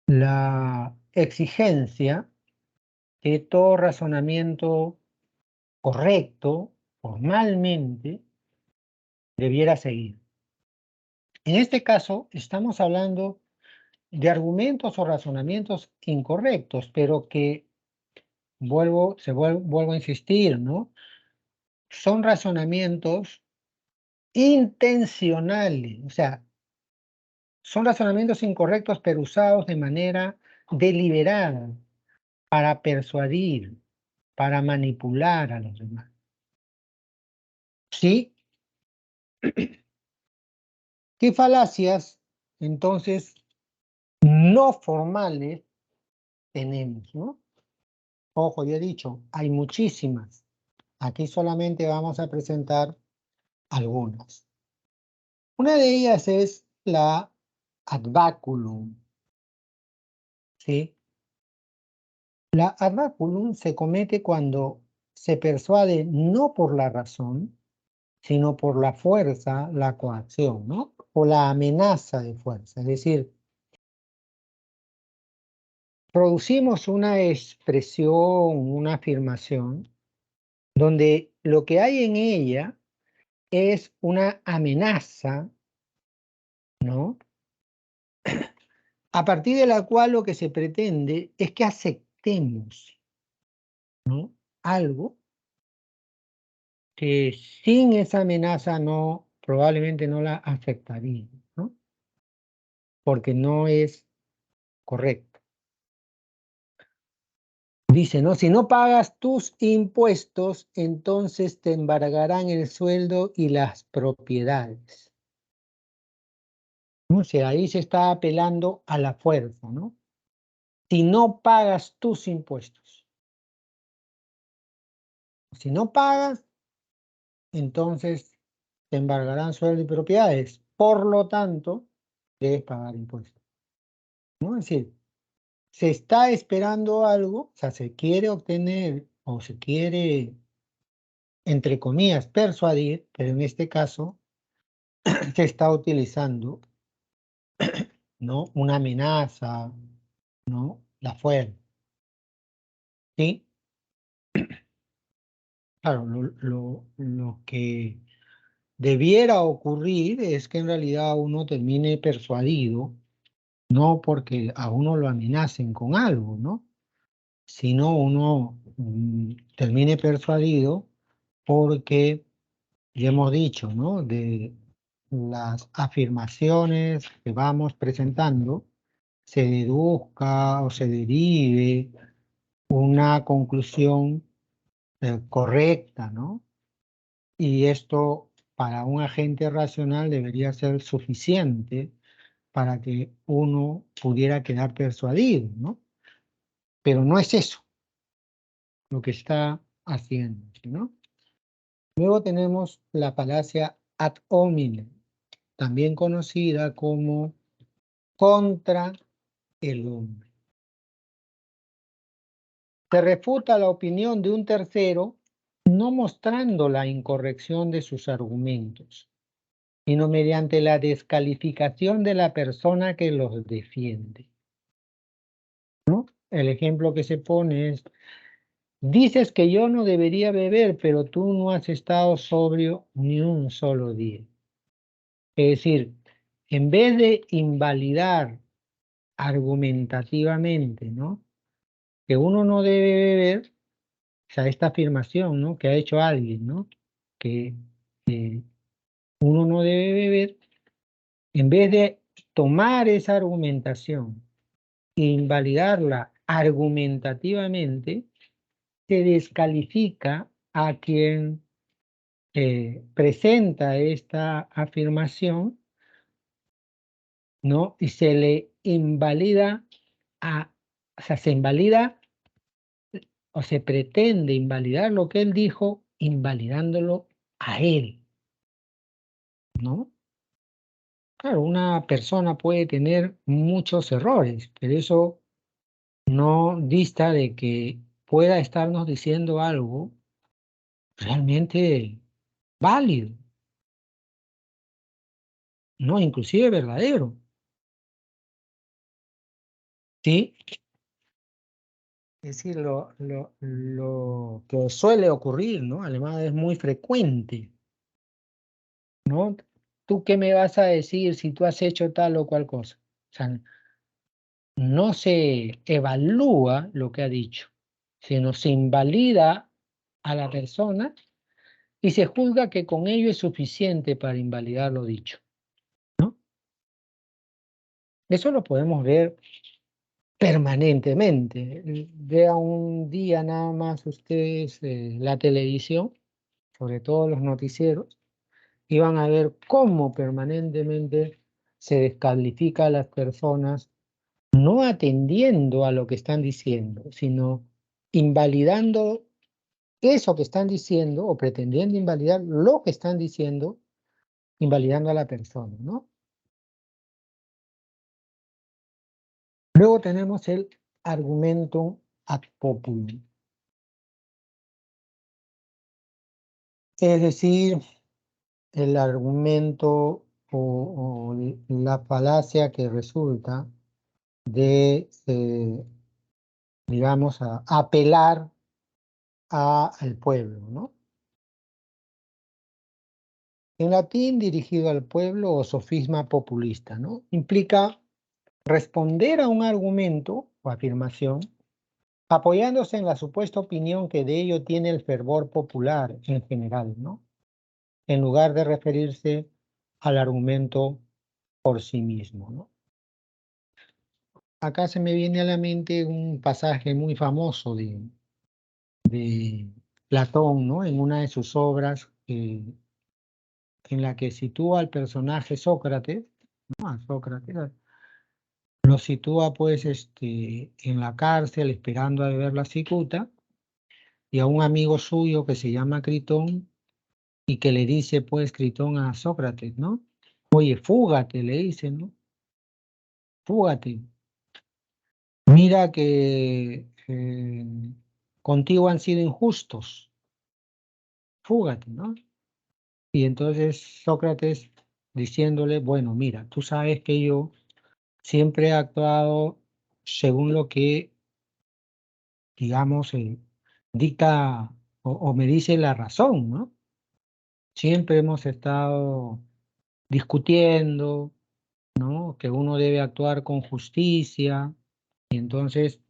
la exigencia que todo razonamiento correcto, formalmente, debiera seguir. En este caso, estamos hablando de argumentos o razonamientos incorrectos, pero que, vuelvo a insistir, ¿no? Son razonamientos intencionales, o sea, son razonamientos incorrectos, pero usados de manera deliberada para persuadir, para manipular a los demás. ¿Sí? ¿Qué falacias, entonces, no formales tenemos, no? Ojo, yo he dicho, hay muchísimas. Aquí solamente vamos a presentar algunas. Una de ellas es la ad baculum, ¿sí? La ad baculum se comete cuando se persuade no por la razón, sino por la fuerza, la coacción, ¿no? O la amenaza de fuerza. Es decir, producimos una expresión, una afirmación, donde lo que hay en ella es una amenaza, ¿no? A partir de la cual lo que se pretende es que aceptemos, ¿no?, algo que sin esa amenaza no, probablemente no la aceptaría, ¿no? Porque no es correcto. Dice, ¿no? Si no pagas tus impuestos, entonces te embargarán el sueldo y las propiedades. O sea, ahí se está apelando a la fuerza, ¿no? Si no pagas tus impuestos. Si no pagas, entonces te embargarán sueldo y propiedades. Por lo tanto, debes pagar impuestos, ¿no? Es decir, se está esperando algo, o sea, se quiere obtener o se quiere, entre comillas, persuadir, pero en este caso se está utilizando, ¿no? Una amenaza, ¿no? La fuerza, ¿sí? Claro, lo que debiera ocurrir es que en realidad uno termine persuadido, no porque a uno lo amenacen con algo, ¿no? Sino uno termine persuadido porque, ya hemos dicho, ¿no? De las afirmaciones que vamos presentando, se deduzca o se derive una conclusión correcta, ¿no? Y esto para un agente racional debería ser suficiente para que uno pudiera quedar persuadido, ¿no? Pero no es eso lo que está haciendo, ¿no? Luego tenemos la falacia ad hominem, también conocida como contra el hombre. Se refuta la opinión de un tercero no mostrando la incorrección de sus argumentos, sino mediante la descalificación de la persona que los defiende, ¿no? El ejemplo que se pone es: dices que yo no debería beber, pero tú no has estado sobrio ni un solo día. Es decir, en vez de invalidar argumentativamente, ¿no? Que uno no debe beber, o sea, esta afirmación, ¿no? Que ha hecho alguien, ¿no? Que uno no debe beber, en vez de tomar esa argumentación e invalidarla argumentativamente, se descalifica a quien presenta esta afirmación, ¿no? Y se le invalida o sea, se invalida o se pretende invalidar lo que él dijo, invalidándolo a él, ¿no? Claro, una persona puede tener muchos errores, pero eso no dista de que pueda estarnos diciendo algo realmente válido, ¿no? Inclusive verdadero, ¿sí? Es decir, lo que suele ocurrir, ¿no? Además es muy frecuente, ¿no? ¿Tú qué me vas a decir si tú has hecho tal o cual cosa? O sea, no se evalúa lo que ha dicho, sino se invalida a la persona y se juzga que con ello es suficiente para invalidar lo dicho, ¿no? Eso lo podemos ver permanentemente. Vea un día nada más ustedes la televisión, sobre todo los noticieros, y van a ver cómo permanentemente se descalifica a las personas, no atendiendo a lo que están diciendo, sino invalidando eso que están diciendo o pretendiendo invalidar lo que están diciendo, invalidando a la persona, ¿no? Luego tenemos el argumentum ad populum, es decir, el argumento o la falacia que resulta de, digamos, apelar al pueblo, ¿no? En latín, dirigido al pueblo o sofisma populista, ¿no? Implica responder a un argumento o afirmación apoyándose en la supuesta opinión que de ello tiene el fervor popular en general, ¿no? En lugar de referirse al argumento por sí mismo, ¿no? Acá se me viene a la mente un pasaje muy famoso de Platón, ¿no? En una de sus obras en la que sitúa al personaje Sócrates, ¿no? A Sócrates, lo sitúa pues en la cárcel esperando a beber la cicuta, y a un amigo suyo que se llama Critón y que le dice pues Critón a Sócrates, ¿no? Oye, fúgate, le dice, ¿no? Fúgate. Mira que contigo han sido injustos, fúgate, ¿no? Y entonces Sócrates diciéndole, bueno, mira, tú sabes que yo siempre he actuado según lo que, digamos, dicta o me dice la razón, ¿no? Siempre hemos estado discutiendo, ¿no? Que uno debe actuar con justicia. Y entonces,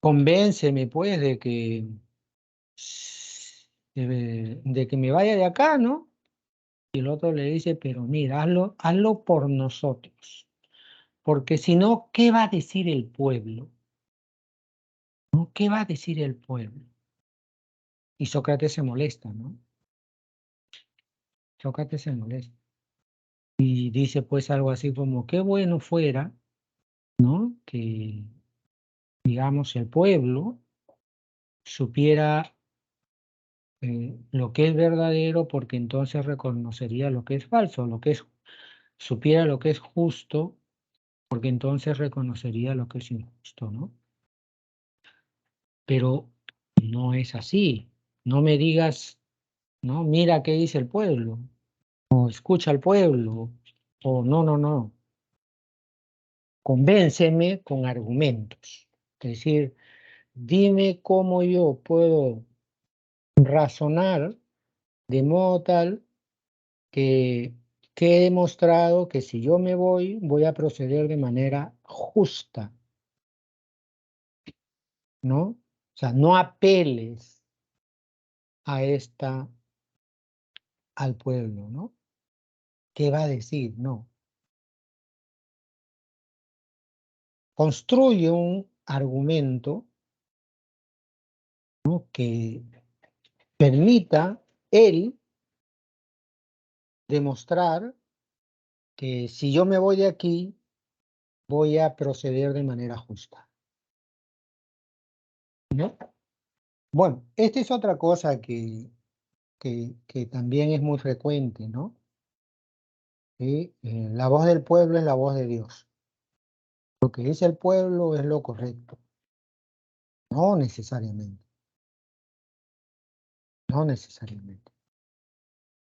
convénceme, pues, de que me vaya de acá, ¿no? Y el otro le dice, pero mira, hazlo por nosotros, porque si no, ¿qué va a decir el pueblo? ¿No? ¿Qué va a decir el pueblo? Y Sócrates se molesta, ¿no? Sócrates se molesta. Y dice pues algo así como, qué bueno fuera, ¿no? Que, digamos, el pueblo supiera lo que es verdadero, porque entonces reconocería lo que es falso, supiera lo que es justo, porque entonces reconocería lo que es injusto, ¿no? Pero no es así. No me digas, no, mira qué dice el pueblo, o escucha al pueblo, o no, no, no. Convénceme con argumentos. Es decir, dime cómo yo puedo razonar de modo tal que he demostrado que si yo me voy, voy a proceder de manera justa, ¿no? O sea, no apeles a al pueblo, ¿no? ¿Qué va a decir? No. Construye un argumento, ¿no? Que permita él demostrar que si yo me voy de aquí, voy a proceder de manera justa, ¿no? Bueno, esta es otra cosa que también es muy frecuente, ¿no? La voz del pueblo es la voz de Dios. Lo que dice el pueblo es lo correcto. No necesariamente, no necesariamente.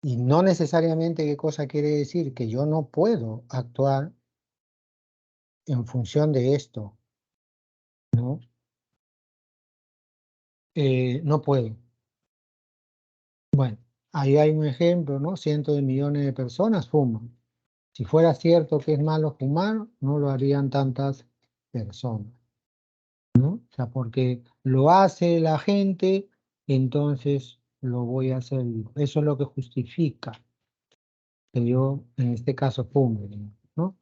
Y no necesariamente, ¿qué cosa quiere decir? Que yo no puedo actuar en función de esto, ¿no? No puedo. Bueno, ahí hay un ejemplo, ¿no? Cientos de millones de personas fuman. Si fuera cierto que es malo fumar, no lo harían tantas personas, ¿no? O sea, porque lo hace la gente, entonces lo voy a hacer yo. Eso es lo que justifica que yo, en este caso, fume, ¿no?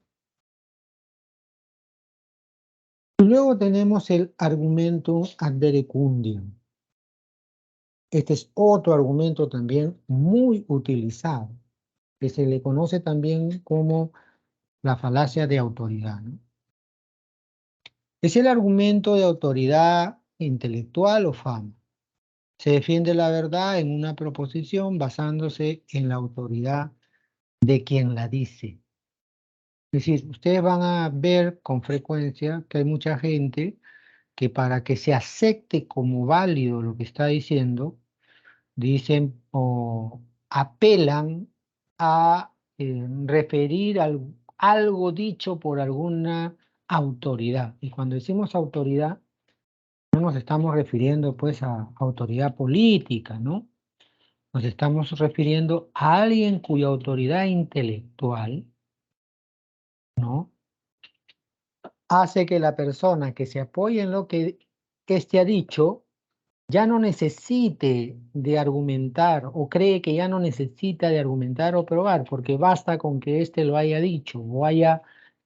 Y luego tenemos el argumentum ad verecundiam. Este es otro argumento también muy utilizado, que se le conoce también como la falacia de autoridad, ¿no? Es el argumento de autoridad intelectual o fama. Se defiende la verdad en una proposición basándose en la autoridad de quien la dice. Es decir, ustedes van a ver con frecuencia que hay mucha gente que para que se acepte como válido lo que está diciendo, dicen o apelan a referir algo dicho por alguna autoridad. Y cuando decimos autoridad, no nos estamos refiriendo pues a autoridad política, ¿no? Nos estamos refiriendo a alguien cuya autoridad intelectual, ¿no? Hace que la persona que se apoye en lo que éste ha dicho ya no necesite de argumentar o cree que ya no necesita de argumentar o probar, porque basta con que éste lo haya dicho o haya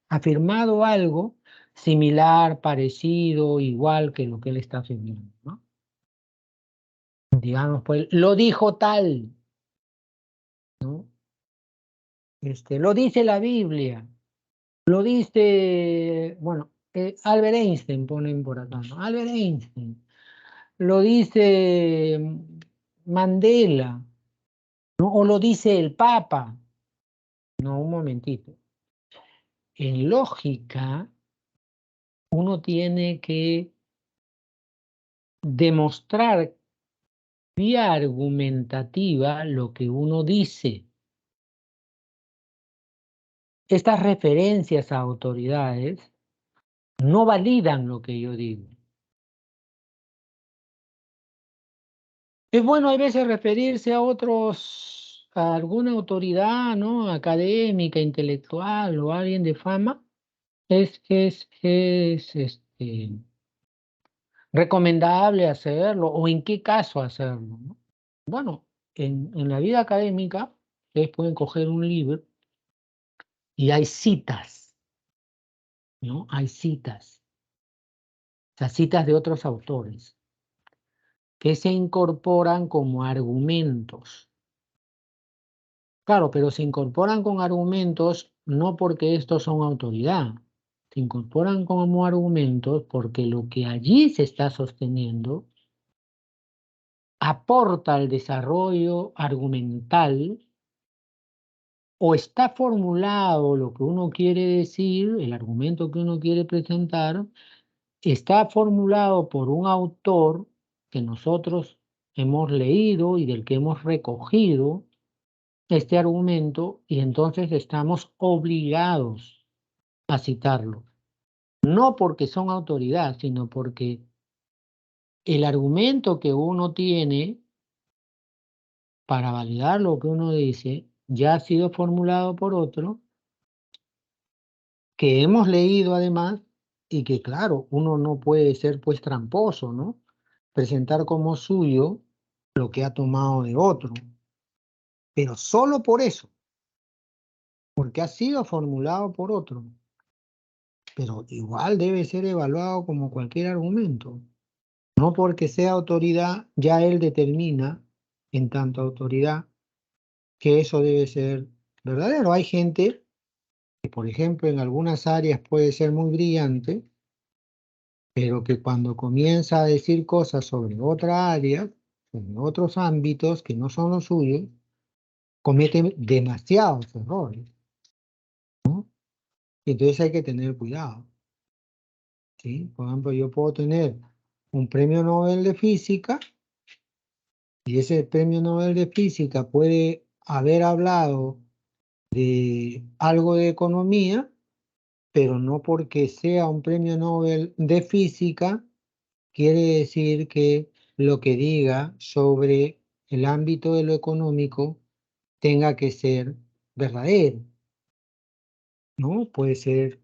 afirmado algo similar, parecido, igual que lo que él está afirmando, ¿no? Digamos, pues, lo dijo tal, ¿no? Lo dice la Biblia, lo dice, bueno, Albert Einstein ponen por acá, ¿no? Albert Einstein, lo dice Mandela, ¿no? O lo dice el Papa. No, un momentito. En lógica, uno tiene que demostrar vía argumentativa lo que uno dice. estas referencias a autoridades no validan lo que yo digo. Es bueno a veces referirse a otros, a alguna autoridad, ¿no? Académica, intelectual o alguien de fama. Es recomendable hacerlo o en qué caso hacerlo, ¿no? Bueno, en la vida académica, ustedes pueden coger un libro y hay citas, ¿no? Hay citas, o sea, citas de otros autores que se incorporan como argumentos. Claro, pero se incorporan con argumentos no porque estos son autoridad, se incorporan como argumentos porque lo que allí se está sosteniendo aporta al desarrollo argumental o está formulado lo que uno quiere decir, el argumento que uno quiere presentar, está formulado por un autor que nosotros hemos leído y del que hemos recogido este argumento y entonces estamos obligados a citarlo. No porque son autoridad, sino porque el argumento que uno tiene para validar lo que uno dice ya ha sido formulado por otro que hemos leído además y que claro, uno no puede ser pues tramposo, ¿no? Presentar como suyo lo que ha tomado de otro, pero solo por eso, porque ha sido formulado por otro, pero igual debe ser evaluado como cualquier argumento, no porque sea autoridad, ya él determina en tanto autoridad que eso debe ser verdadero. Hay gente que, por ejemplo, en algunas áreas puede ser muy brillante, pero que cuando comienza a decir cosas sobre otra área, sobre otros ámbitos que no son los suyos, comete demasiados errores, ¿no? Entonces hay que tener cuidado, ¿sí? Por ejemplo, yo puedo tener un premio Nobel de Física y ese premio Nobel de Física puede haber hablado de algo de economía, pero no porque sea un premio Nobel de Física quiere decir que lo que diga sobre el ámbito de lo económico tenga que ser verdadero, ¿no? Puede ser,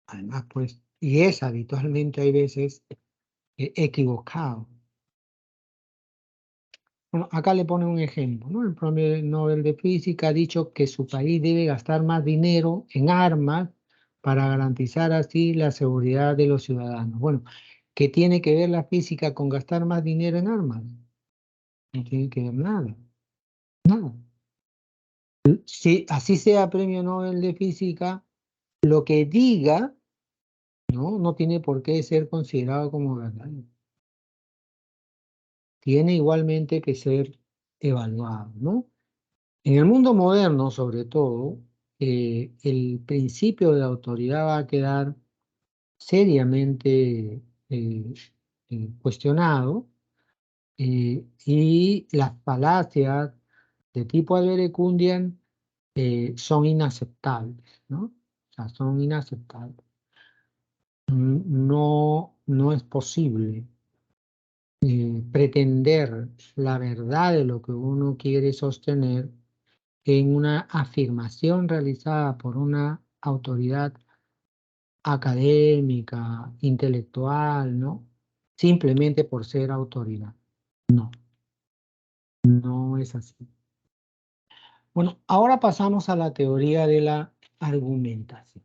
además, pues, y es habitualmente, hay veces, equivocado. Bueno, acá le pone un ejemplo, ¿no? El premio Nobel de Física ha dicho que su país debe gastar más dinero en armas para garantizar así la seguridad de los ciudadanos. Bueno, ¿qué tiene que ver la física con gastar más dinero en armas? No tiene que ver nada, nada. Si así sea premio Nobel de Física, lo que diga, ¿no? No tiene por qué ser considerado como verdad. Tiene igualmente que ser evaluado, ¿no? En el mundo moderno, sobre todo, el principio de autoridad va a quedar seriamente cuestionado y las falacias de tipo Albert-Kundian son inaceptables, ¿no? O sea, son inaceptables. No, no es posible pretender la verdad de lo que uno quiere sostener en una afirmación realizada por una autoridad académica, intelectual, ¿no? Simplemente por ser autoridad. No, no es así. Bueno, ahora pasamos a la teoría de la argumentación.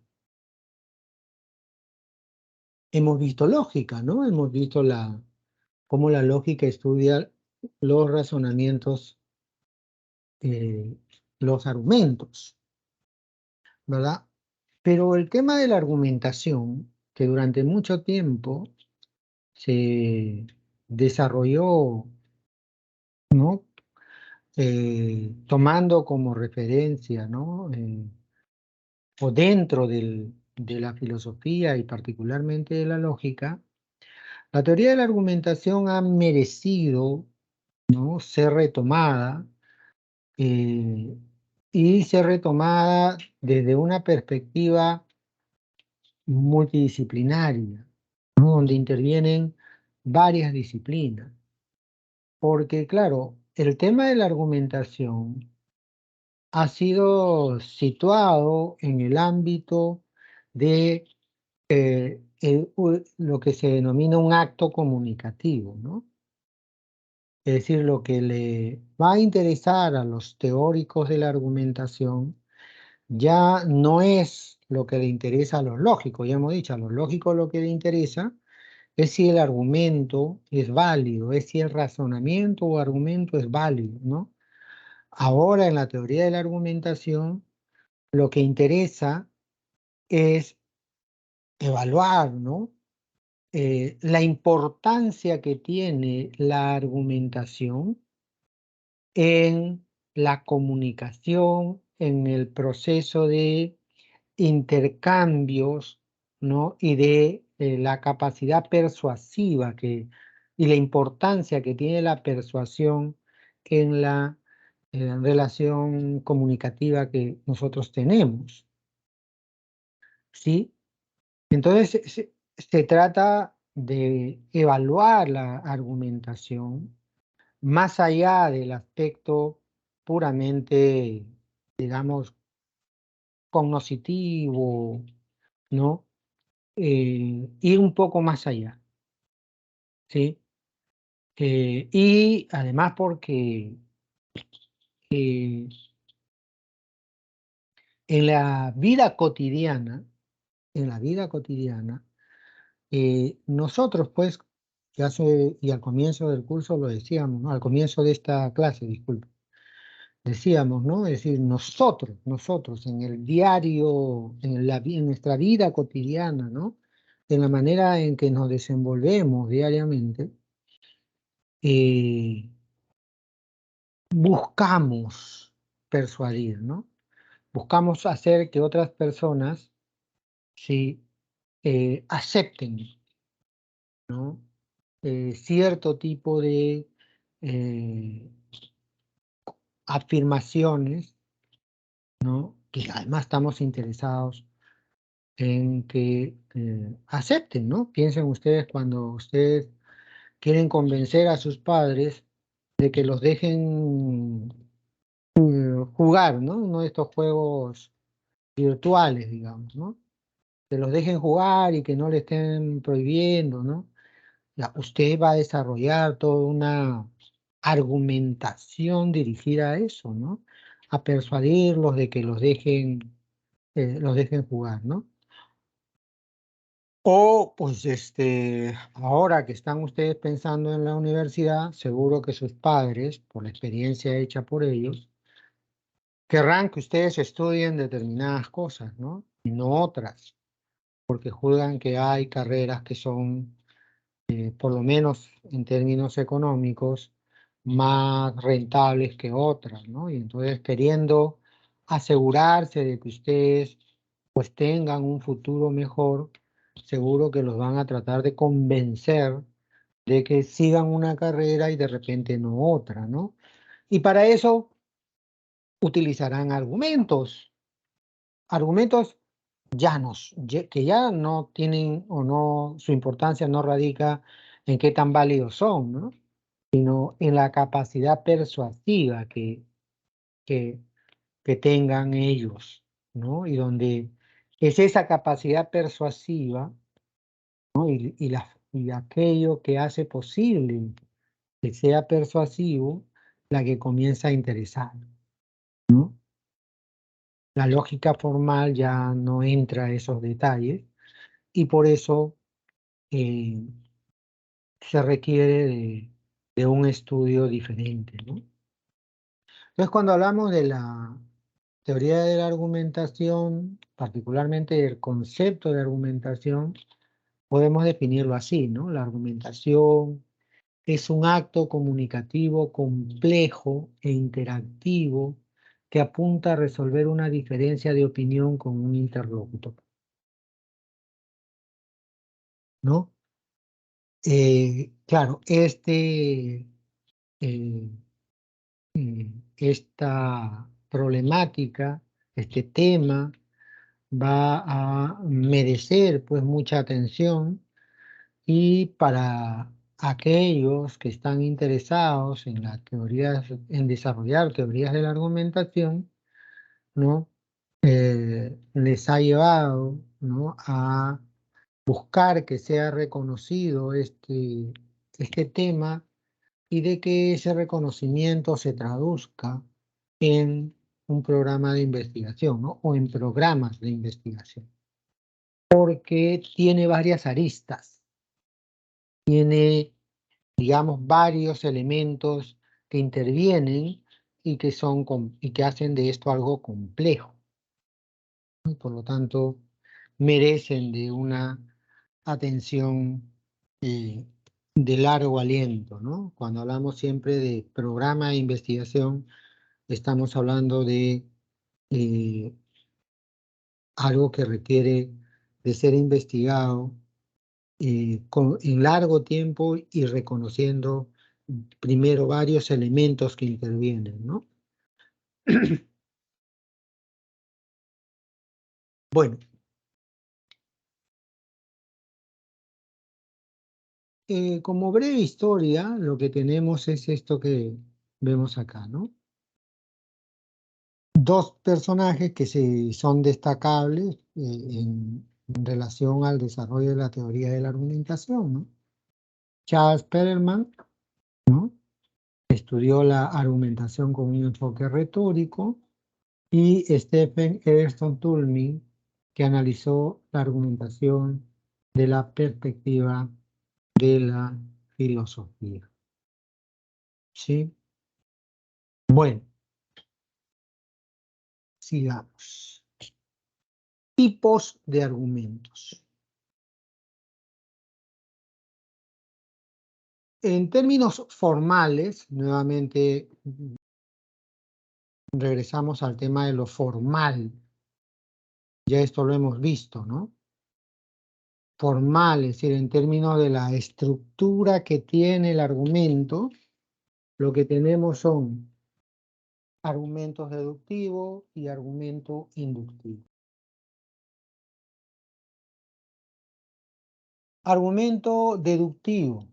Hemos visto lógica, ¿no? Hemos visto cómo la lógica estudia los razonamientos, eh, los argumentos, ¿verdad? Pero el tema de la argumentación, que durante mucho tiempo se desarrolló, ¿no? Tomando como referencia, ¿no? O dentro de la filosofía y particularmente de la lógica, la teoría de la argumentación ha merecido, ¿no? Ser retomada, eh, y ser retomada desde una perspectiva multidisciplinaria, ¿no? Donde intervienen varias disciplinas. Porque, claro, el tema de la argumentación ha sido situado en el ámbito de lo que se denomina un acto comunicativo, ¿no? Es decir, lo que le va a interesar a los teóricos de la argumentación ya no es lo que le interesa a los lógicos. Ya hemos dicho, a los lógicos lo que le interesa es si el argumento es válido, es si el razonamiento o argumento es válido, ¿no? Ahora en la teoría de la argumentación lo que interesa es evaluar, ¿no? La importancia que tiene la argumentación en la comunicación, en el proceso de intercambios, ¿no? Y de la capacidad persuasiva y la importancia que tiene la persuasión en la relación comunicativa que nosotros tenemos, ¿sí? Entonces, se trata de evaluar la argumentación más allá del aspecto puramente, digamos, cognoscitivo, ¿no? Ir un poco más allá, ¿sí? Y además porque eh, en la vida cotidiana, en la vida cotidiana, nosotros pues, y al comienzo del curso lo decíamos, ¿no? Al comienzo de esta clase, disculpe, decíamos, ¿no? Es decir, nosotros en el diario, en nuestra vida cotidiana, ¿no? En la manera en que nos desenvolvemos diariamente, eh, buscamos persuadir, ¿no? Buscamos hacer que otras personas, sí, acepten, ¿no? Cierto tipo de eh, afirmaciones, ¿no? Que además estamos interesados en que acepten, ¿no? Piensen ustedes cuando ustedes quieren convencer a sus padres de que los dejen jugar, ¿no? Uno de estos juegos virtuales, digamos, ¿no? Que los dejen jugar y que no le estén prohibiendo, ¿no? Ya, usted va a desarrollar toda una argumentación dirigida a eso, ¿no? A persuadirlos de que los dejen jugar, ¿no? O, pues, ahora que están ustedes pensando en la universidad, seguro que sus padres, por la experiencia hecha por ellos, querrán que ustedes estudien determinadas cosas, ¿no? Y no otras, porque juzgan que hay carreras que son, por lo menos en términos económicos, más rentables que otras, ¿no? Y entonces queriendo asegurarse de que ustedes pues tengan un futuro mejor, seguro que los van a tratar de convencer de que sigan una carrera y de repente no otra, ¿no? Y para eso utilizarán argumentos llanos, que ya no tienen o no, su importancia no radica en qué tan válidos son, ¿no? Sino en la capacidad persuasiva que, que tengan ellos, ¿no? Y donde es esa capacidad persuasiva, ¿no? Y aquello que hace posible que sea persuasivo, la que comienza a interesar, ¿no? La lógica formal ya no entra a esos detalles y por eso eh, se requiere de un estudio diferente, ¿no? Entonces, cuando hablamos de la teoría de la argumentación, particularmente del concepto de argumentación, podemos definirlo así, ¿no? La argumentación es un acto comunicativo complejo e interactivo que apunta a resolver una diferencia de opinión con un interlocutor, ¿no? Claro, eh, esta problemática, este tema, va a merecer pues mucha atención, y para aquellos que están interesados en las teorías, en desarrollar teorías de la argumentación, ¿no? Les ha llevado, ¿no?, a buscar que sea reconocido este tema, y de que ese reconocimiento se traduzca en un programa de investigación, ¿no?, o en programas de investigación, porque tiene varias aristas, tiene, digamos, varios elementos que intervienen y y que hacen de esto algo complejo, ¿no? Y por lo tanto, merecen de una atención de largo aliento, ¿no? Cuando hablamos siempre de programa de investigación, estamos hablando de algo que requiere de ser investigado en largo tiempo, y reconociendo primero varios elementos que intervienen, ¿no? Bueno, como breve historia, lo que tenemos es esto que vemos acá, ¿no? Dos personajes que son destacables en relación al desarrollo de la teoría de la argumentación, ¿no? Charles Perelman, ¿no?, estudió la argumentación con un enfoque retórico, y Stephen Everson Toulmin, que analizó la argumentación de la perspectiva de la filosofía. ¿Sí? Bueno, sigamos. Tipos de argumentos. En términos formales, nuevamente regresamos al tema de lo formal. Ya esto lo hemos visto, ¿no? Formal, es decir, en términos de la estructura que tiene el argumento, lo que tenemos son argumentos deductivo y argumento inductivo. Argumento deductivo.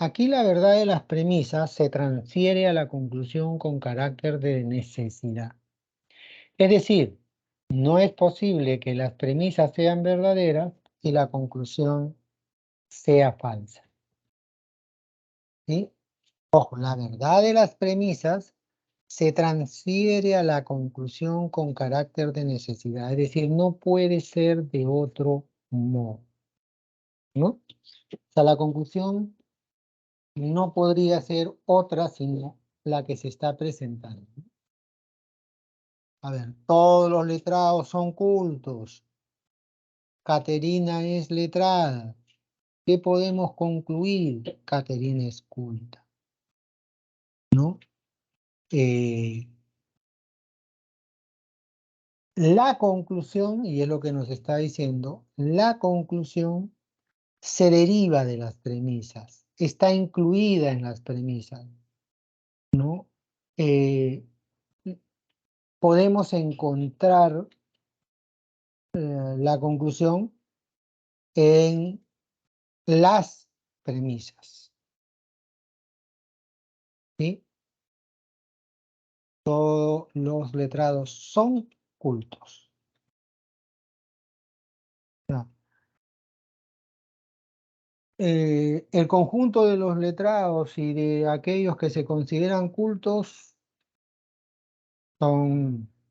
Aquí la verdad de las premisas se transfiere a la conclusión con carácter de necesidad. Es decir, no es posible que las premisas sean verdaderas y la conclusión sea falsa. ¿Sí? Ojo, la verdad de las premisas se transfiere a la conclusión con carácter de necesidad, es decir, no puede ser de otro modo, ¿no? O sea, la conclusión no podría ser otra sino la que se está presentando. A ver, todos los letrados son cultos. Caterina es letrada. ¿Qué podemos concluir? Caterina es culta, ¿no? La conclusión, y es lo que nos está diciendo, la conclusión se deriva de las premisas, está incluida en las premisas, ¿no? Podemos encontrar la conclusión en las premisas, ¿sí? Todos los letrados son cultos. El conjunto de los letrados y de aquellos que se consideran cultos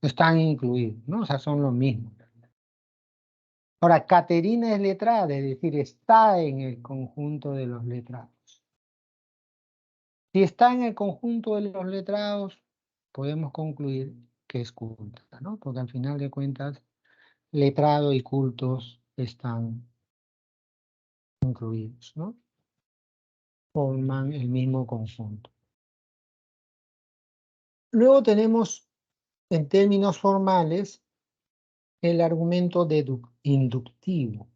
están incluidos, ¿no? O sea, son lo mismo. Ahora, Caterina es letrada, es decir, está en el conjunto de los letrados. Si está en el conjunto de los letrados, podemos concluir que es culta, ¿no? Porque al final de cuentas, letrado y cultos están incluidos, ¿no? Forman el mismo conjunto. Luego tenemos, en términos formales, el argumento inductivo.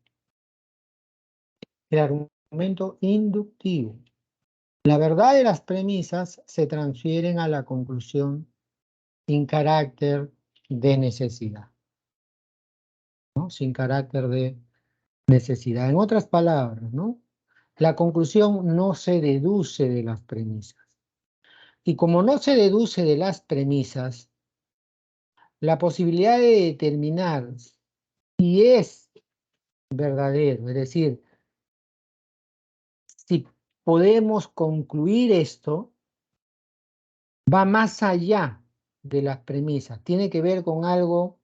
El argumento inductivo. La verdad de las premisas se transfieren a la conclusión sin carácter de necesidad, ¿no? Sin carácter de necesidad. En otras palabras, ¿no? La conclusión no se deduce de las premisas. Y como no se deduce de las premisas, la posibilidad de determinar si es verdadero, es decir, si podemos concluir esto, va más allá de las premisas. Tiene que ver con algo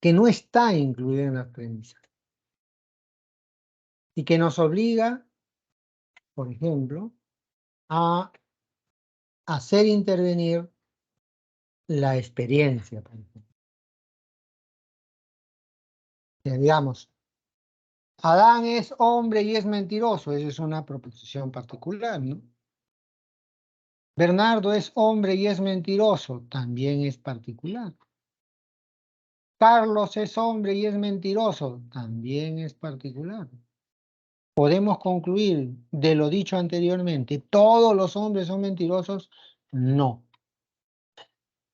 que no está incluido en las premisas y que nos obliga, por ejemplo, a hacer intervenir la experiencia, por ejemplo. Digamos, Adán es hombre y es mentiroso, esa es una proposición particular, ¿no? Bernardo es hombre y es mentiroso, también es particular. Carlos es hombre y es mentiroso, también es particular. ¿Podemos concluir de lo dicho anteriormente, todos los hombres son mentirosos? No,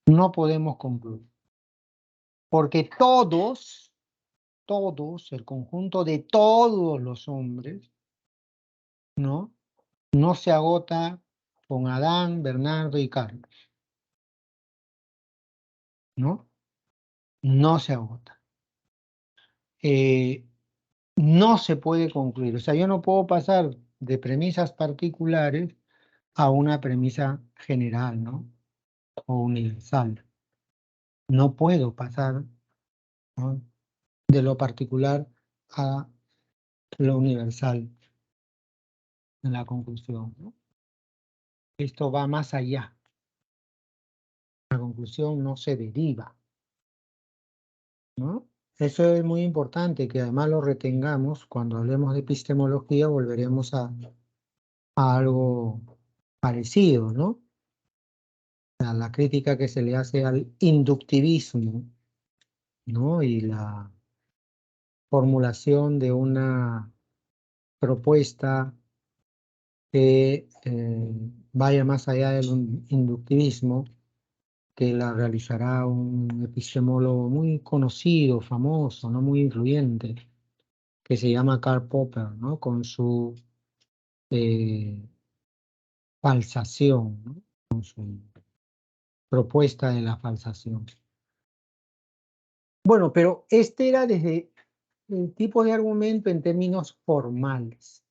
no podemos concluir. Porque todos, el conjunto de todos los hombres, ¿no? No se agota con Adán, Bernardo y Carlos, ¿no? No se agota. No se puede concluir. O sea, yo no puedo pasar de premisas particulares a una premisa general, ¿no? O universal. No puedo pasar, ¿no?, de lo particular a lo universal en la conclusión, ¿no? Esto va más allá. La conclusión no se deriva, ¿no? Eso es muy importante, que además lo retengamos. Cuando hablemos de epistemología volveremos a algo parecido, ¿no? A la crítica que se le hace al inductivismo, ¿no? Y la formulación de una propuesta que vaya más allá del inductivismo, que la realizará un epistemólogo muy conocido, famoso, no muy influyente, que se llama Karl Popper, ¿no? Con su falsación, ¿no? Con su propuesta de la falsación. Bueno, pero este era desde el tipo de argumento en términos formales,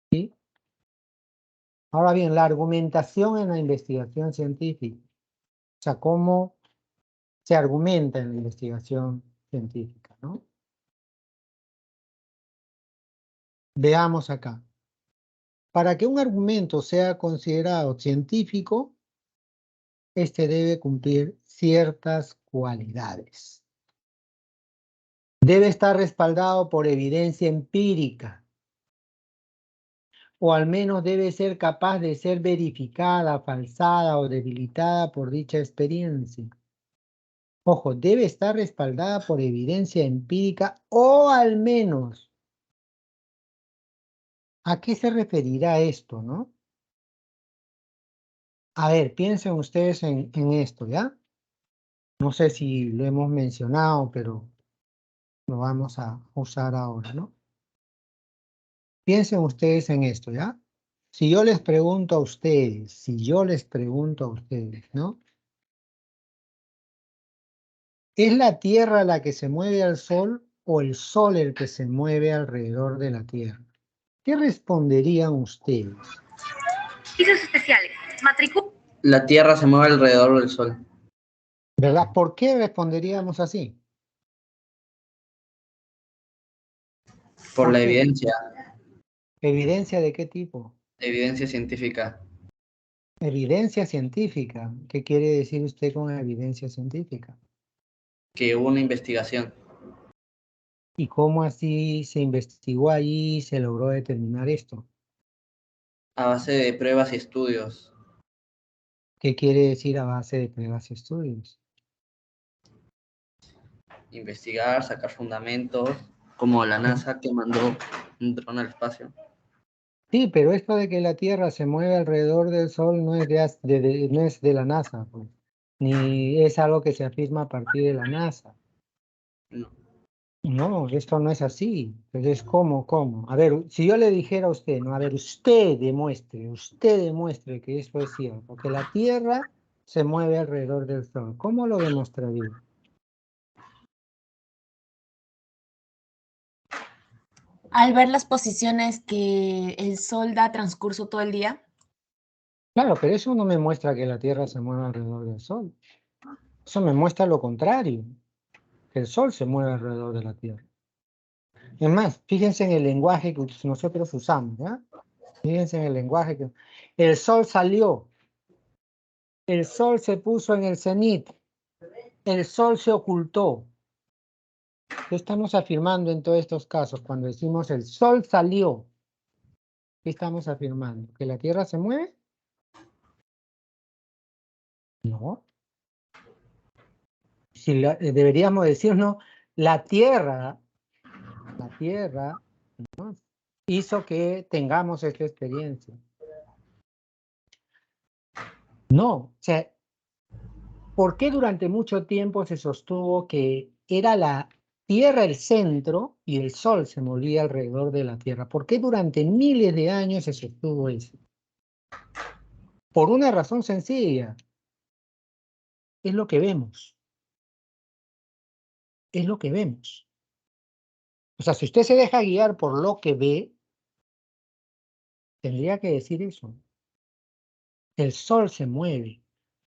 ¿sí? Ahora bien, la argumentación en la investigación científica, o sea, cómo se argumenta en la investigación científica, ¿no? Veamos acá. Para que un argumento sea considerado científico, este debe cumplir ciertas cualidades. Debe estar respaldado por evidencia empírica, o al menos debe ser capaz de ser verificada, falsada o debilitada por dicha experiencia. Ojo, debe estar respaldada por evidencia empírica o al menos. ¿A qué se referirá esto, no? A ver, piensen ustedes en esto, ¿ya? No sé si lo hemos mencionado, pero lo vamos a usar ahora, ¿no? Piensen ustedes en esto, ¿ya? Si yo les pregunto a ustedes, ¿no? ¿Es la Tierra la que se mueve al Sol o el Sol el que se mueve alrededor de la Tierra? ¿Qué responderían ustedes? Servicios especiales. La Tierra se mueve alrededor del Sol. ¿Verdad? ¿Por qué responderíamos así? Por la qué? evidencia. ¿Evidencia de qué tipo? Evidencia científica. Evidencia científica. ¿Qué quiere decir usted con evidencia científica? Que hubo una investigación. ¿Y cómo así se investigó allí y se logró determinar esto? A base de pruebas y estudios. ¿Qué quiere decir a base de pruebas y estudios? Investigar, sacar fundamentos, como la NASA que mandó un dron al espacio. Sí, pero esto de que la Tierra se mueve alrededor del Sol no es no es de la NASA, pues, ni es algo que se afirma a partir de la NASA. No. No, esto no es así. Entonces, ¿cómo? A ver, si yo le dijera a usted, no, a ver, usted demuestre que esto es cierto, que la Tierra se mueve alrededor del Sol, ¿cómo lo demostraría? Al ver las posiciones que el Sol da transcurso todo el día. Claro, pero eso no me muestra que la Tierra se mueve alrededor del Sol. Eso me muestra lo contrario, que el Sol se mueve alrededor de la Tierra. Es más, fíjense en el lenguaje que nosotros usamos, ¿ya? Fíjense en el lenguaje que... El Sol salió, el Sol se puso en el cenit, el Sol se ocultó. ¿Qué estamos afirmando en todos estos casos? Cuando decimos el Sol salió, ¿qué estamos afirmando? ¿Que la Tierra se mueve? No. Si deberíamos decirnos, la Tierra, ¿no?, hizo que tengamos esta experiencia. No, o sea, ¿por qué durante mucho tiempo se sostuvo que era la Tierra el centro y el Sol se movía alrededor de la Tierra? ¿Por qué durante miles de años se sostuvo eso? Por una razón sencilla. Es lo que vemos. Es lo que vemos. O sea, si usted se deja guiar por lo que ve, tendría que decir eso. El Sol se mueve.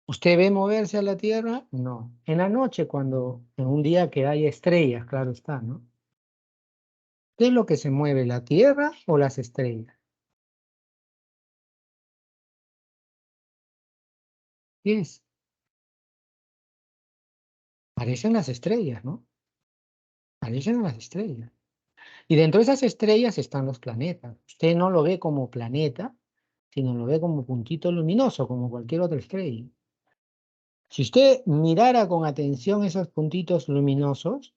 ¿Usted ve moverse a la Tierra? No. En la noche, en un día que hay estrellas, claro está, ¿no? ¿Qué es lo que se mueve, la Tierra o las estrellas? ¿Qué es? Parecen las estrellas, ¿no? Parecen las estrellas. Y dentro de esas estrellas están los planetas. Usted no lo ve como planeta, sino lo ve como puntito luminoso, como cualquier otra estrella. Si usted mirara con atención esos puntitos luminosos,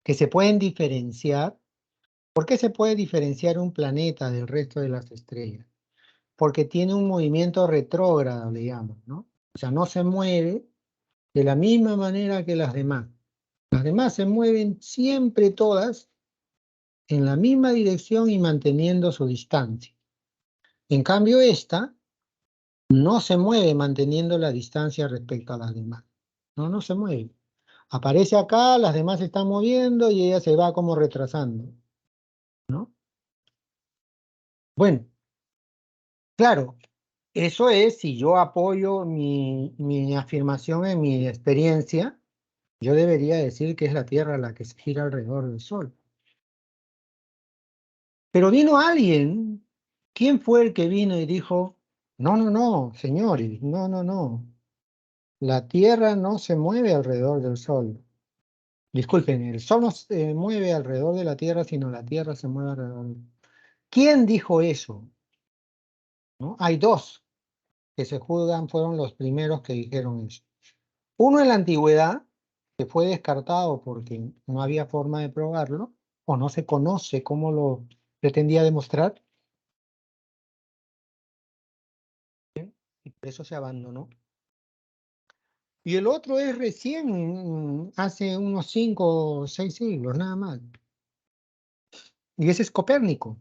que se pueden diferenciar, ¿por qué se puede diferenciar un planeta del resto de las estrellas? Porque tiene un movimiento retrógrado, le llaman, ¿no? O sea, no se mueve de la misma manera que las demás. Las demás se mueven siempre todas en la misma dirección y manteniendo su distancia. En cambio, esta no se mueve manteniendo la distancia respecto a las demás. No se mueve. Aparece acá, las demás se están moviendo y ella se va como retrasando, ¿no? Bueno, claro, eso es si yo apoyo mi afirmación en mi experiencia, yo debería decir que es la Tierra la que se gira alrededor del Sol. Pero vino alguien, ¿quién fue el que vino y dijo, no, señores, no, la Tierra no se mueve alrededor del Sol? Disculpen, el Sol no se mueve alrededor de la Tierra, sino la Tierra se mueve alrededor del Sol. ¿Quién dijo eso? ¿No? Hay dos que se juzgan, fueron los primeros que dijeron eso. Uno en la antigüedad, que fue descartado porque no había forma de probarlo, o no se conoce cómo lo pretendía demostrar, y por eso se abandonó. Y el otro es recién, hace unos 5 o 6 siglos, nada más. Y ese es Copérnico.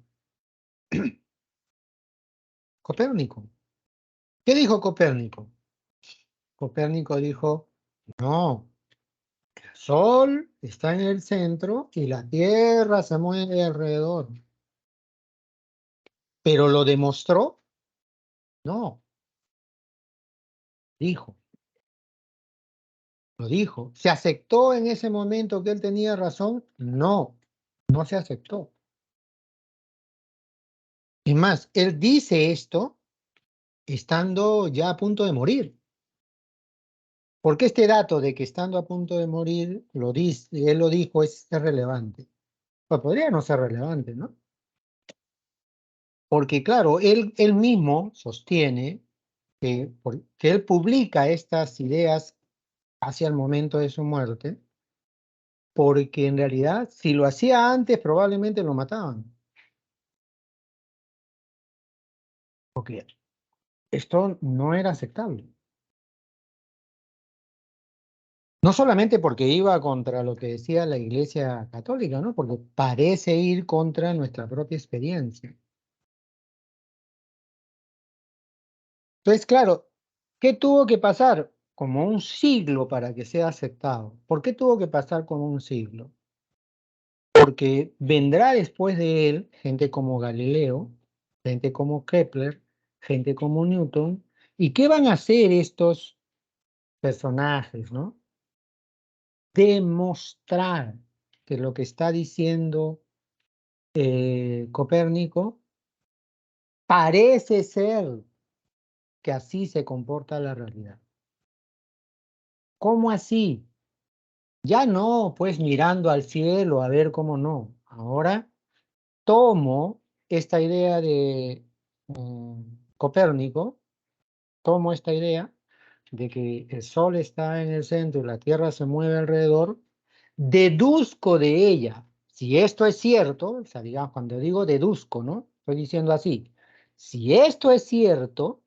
Copérnico. ¿Qué dijo Copérnico? Copérnico dijo, no, el Sol está en el centro y la Tierra se mueve alrededor. ¿Pero lo demostró? No, dijo. Lo dijo. ¿Se aceptó en ese momento que él tenía razón? No, no se aceptó. Es más, él dice esto estando ya a punto de morir. Porque este dato de que estando a punto de morir, él lo dijo, es relevante. Pues podría no ser relevante, ¿no? Porque claro, él mismo sostiene que él publica estas ideas hacia el momento de su muerte, porque en realidad, si lo hacía antes, probablemente lo mataban. Porque esto no era aceptable. No solamente porque iba contra lo que decía la Iglesia Católica, ¿no? Porque parece ir contra nuestra propia experiencia. Entonces, claro, ¿qué tuvo que pasar? Como un siglo para que sea aceptado. ¿Por qué tuvo que pasar como un siglo? Porque vendrá después de él gente como Galileo, gente como Kepler, gente como Newton. ¿Y qué van a hacer estos personajes, no? Demostrar que lo que está diciendo Copérnico parece ser que así se comporta la realidad. ¿Cómo así? Ya no, pues mirando al cielo a ver cómo no. Ahora tomo esta idea de Copérnico, tomo esta idea de que el Sol está en el centro y la Tierra se mueve alrededor, deduzco de ella, si esto es cierto, o sea, digamos, cuando digo deduzco, ¿no? Estoy diciendo así, si esto es cierto,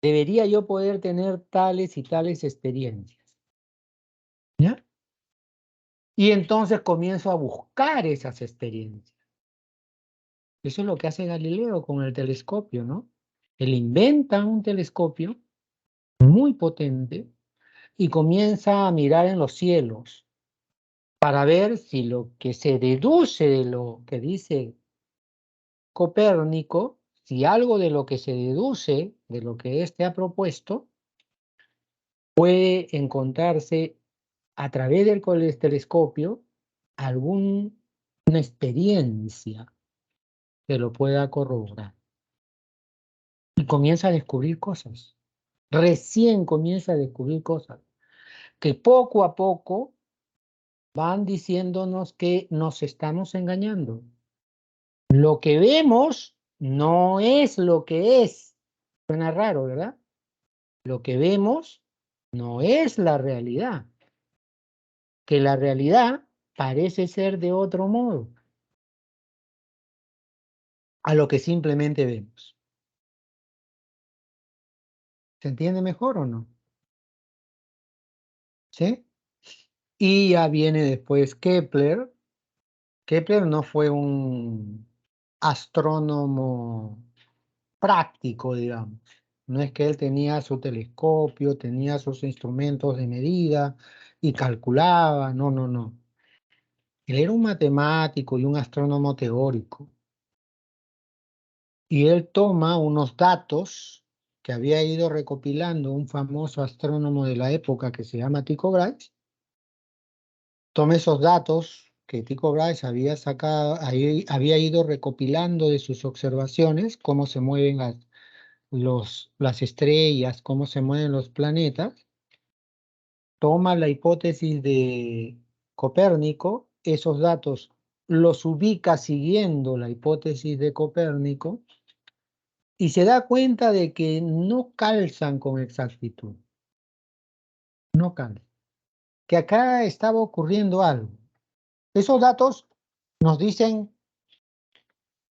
debería yo poder tener tales y tales experiencias. ¿Ya? Y entonces comienzo a buscar esas experiencias. Eso es lo que hace Galileo con el telescopio, ¿no? Él inventa un telescopio muy potente y comienza a mirar en los cielos para ver si lo que se deduce de lo que dice Copérnico, si algo de lo que se deduce de lo que éste ha propuesto, puede encontrarse a través del telescopio alguna experiencia que lo pueda corroborar. Y comienza a descubrir cosas. Recién comienza a descubrir cosas que poco a poco van diciéndonos que nos estamos engañando. Lo que vemos no es lo que es. Suena raro, ¿verdad? Lo que vemos no es la realidad. Que la realidad parece ser de otro modo a lo que simplemente vemos. ¿Se entiende mejor o no? ¿Sí? Y ya viene después Kepler. Kepler no fue un astrónomo práctico, digamos. No es que él tenía su telescopio, tenía sus instrumentos de medida y calculaba, no, no, no. Él era un matemático y un astrónomo teórico. Y él toma unos datos que había ido recopilando un famoso astrónomo de la época que se llama Tycho Brahe. Toma esos datos que Tycho Brahe había sacado, había ido recopilando de sus observaciones, cómo se mueven las estrellas, cómo se mueven los planetas. Toma la hipótesis de Copérnico, esos datos los ubica siguiendo la hipótesis de Copérnico y se da cuenta de que no calzan con exactitud. No calzan. Que acá estaba ocurriendo algo. Esos datos nos dicen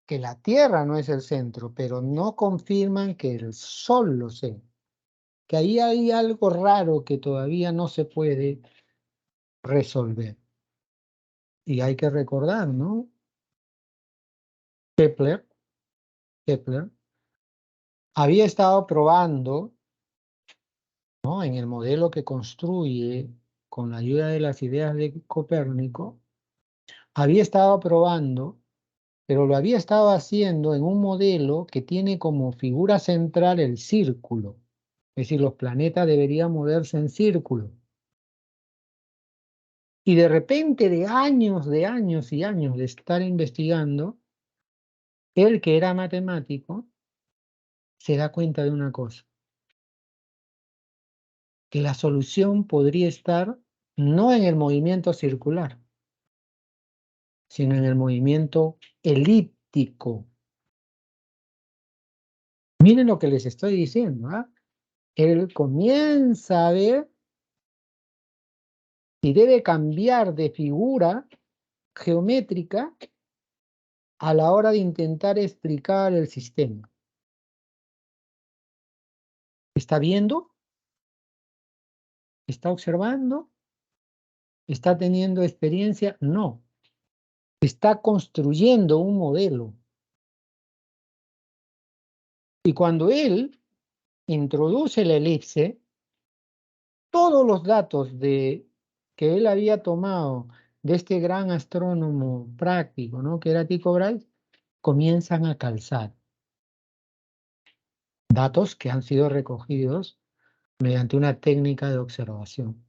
que la Tierra no es el centro, pero no confirman que el Sol lo sea. Que ahí hay algo raro que todavía no se puede resolver. Y hay que recordar, ¿no? Kepler había estado probando, ¿no? En el modelo que construye con la ayuda de las ideas de Copérnico, había estado probando, pero lo había estado haciendo en un modelo que tiene como figura central el círculo. Es decir, los planetas deberían moverse en círculo. Y de repente, de años y años de estar investigando, él que era matemático, se da cuenta de una cosa, que la solución podría estar no en el movimiento circular, sino en el movimiento elíptico. Miren lo que les estoy diciendo, ¿ah? Él comienza a ver si debe cambiar de figura geométrica a la hora de intentar explicar el sistema. ¿Está viendo? ¿Está observando? ¿Está teniendo experiencia? No. Está construyendo un modelo. Y cuando él introduce la elipse, todos los datos que él había tomado de este gran astrónomo práctico, ¿no?, que era Tycho Brahe, comienzan a calzar. Datos que han sido recogidos mediante una técnica de observación.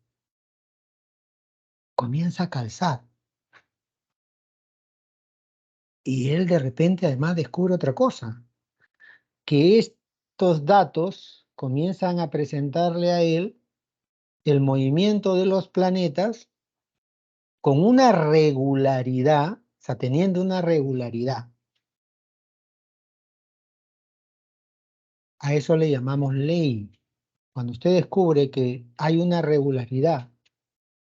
Comienza a calzar. Y él de repente además descubre otra cosa, que estos datos comienzan a presentarle a él el movimiento de los planetas con una regularidad, o sea, teniendo una regularidad. A eso le llamamos ley. Cuando usted descubre que hay una regularidad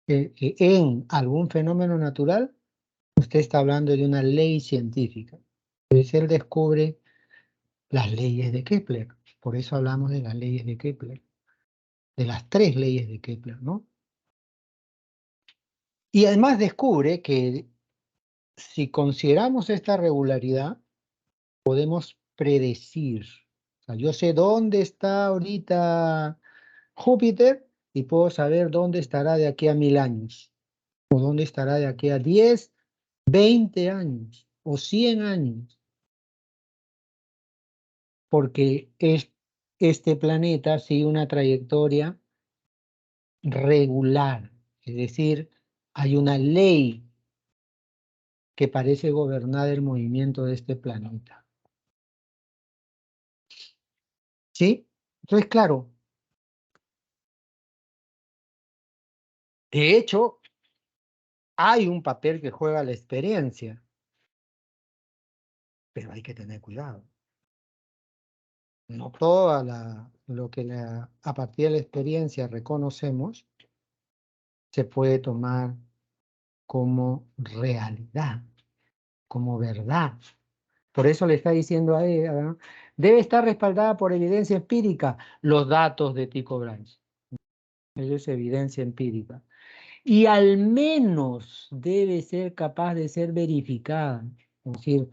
en algún fenómeno natural, usted está hablando de una ley científica. Entonces él descubre las leyes de Kepler. Por eso hablamos de las leyes de Kepler, de las 3 leyes de Kepler, ¿no? Y además descubre que si consideramos esta regularidad, podemos predecir. O sea, yo sé dónde está ahorita Júpiter y puedo saber dónde estará de aquí a 1000 años, o dónde estará de aquí a 10, 20 años, o 100 años, porque este planeta sigue una trayectoria regular, es decir, hay una ley que parece gobernar el movimiento de este planeta. ¿Sí? Entonces, claro, de hecho, hay un papel que juega la experiencia, pero hay que tener cuidado. No todo lo que a partir de la experiencia reconocemos se puede tomar como realidad, como verdad. Por eso le está diciendo a ella, ¿no?, debe estar respaldada por evidencia empírica los datos de Tycho Brahe. Eso es evidencia empírica. Y al menos debe ser capaz de ser verificada. Es decir,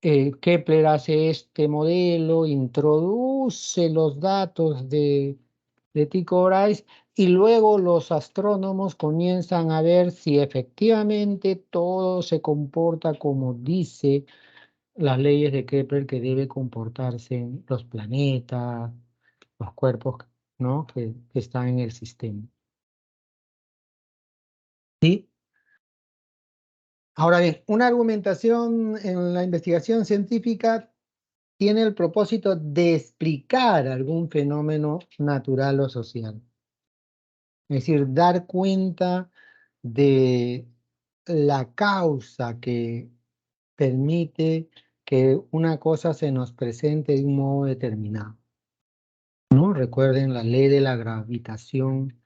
Kepler hace este modelo, introduce los datos de Tycho Brahe y luego los astrónomos comienzan a ver si efectivamente todo se comporta como dice las leyes de Kepler que debe comportarse los planetas, los cuerpos, ¿no?, que están en el sistema. ¿Sí? Ahora bien, una argumentación en la investigación científica tiene el propósito de explicar algún fenómeno natural o social. Es decir, dar cuenta de la causa que permite que una cosa se nos presente de un modo determinado, ¿no? Recuerden la ley de la gravitación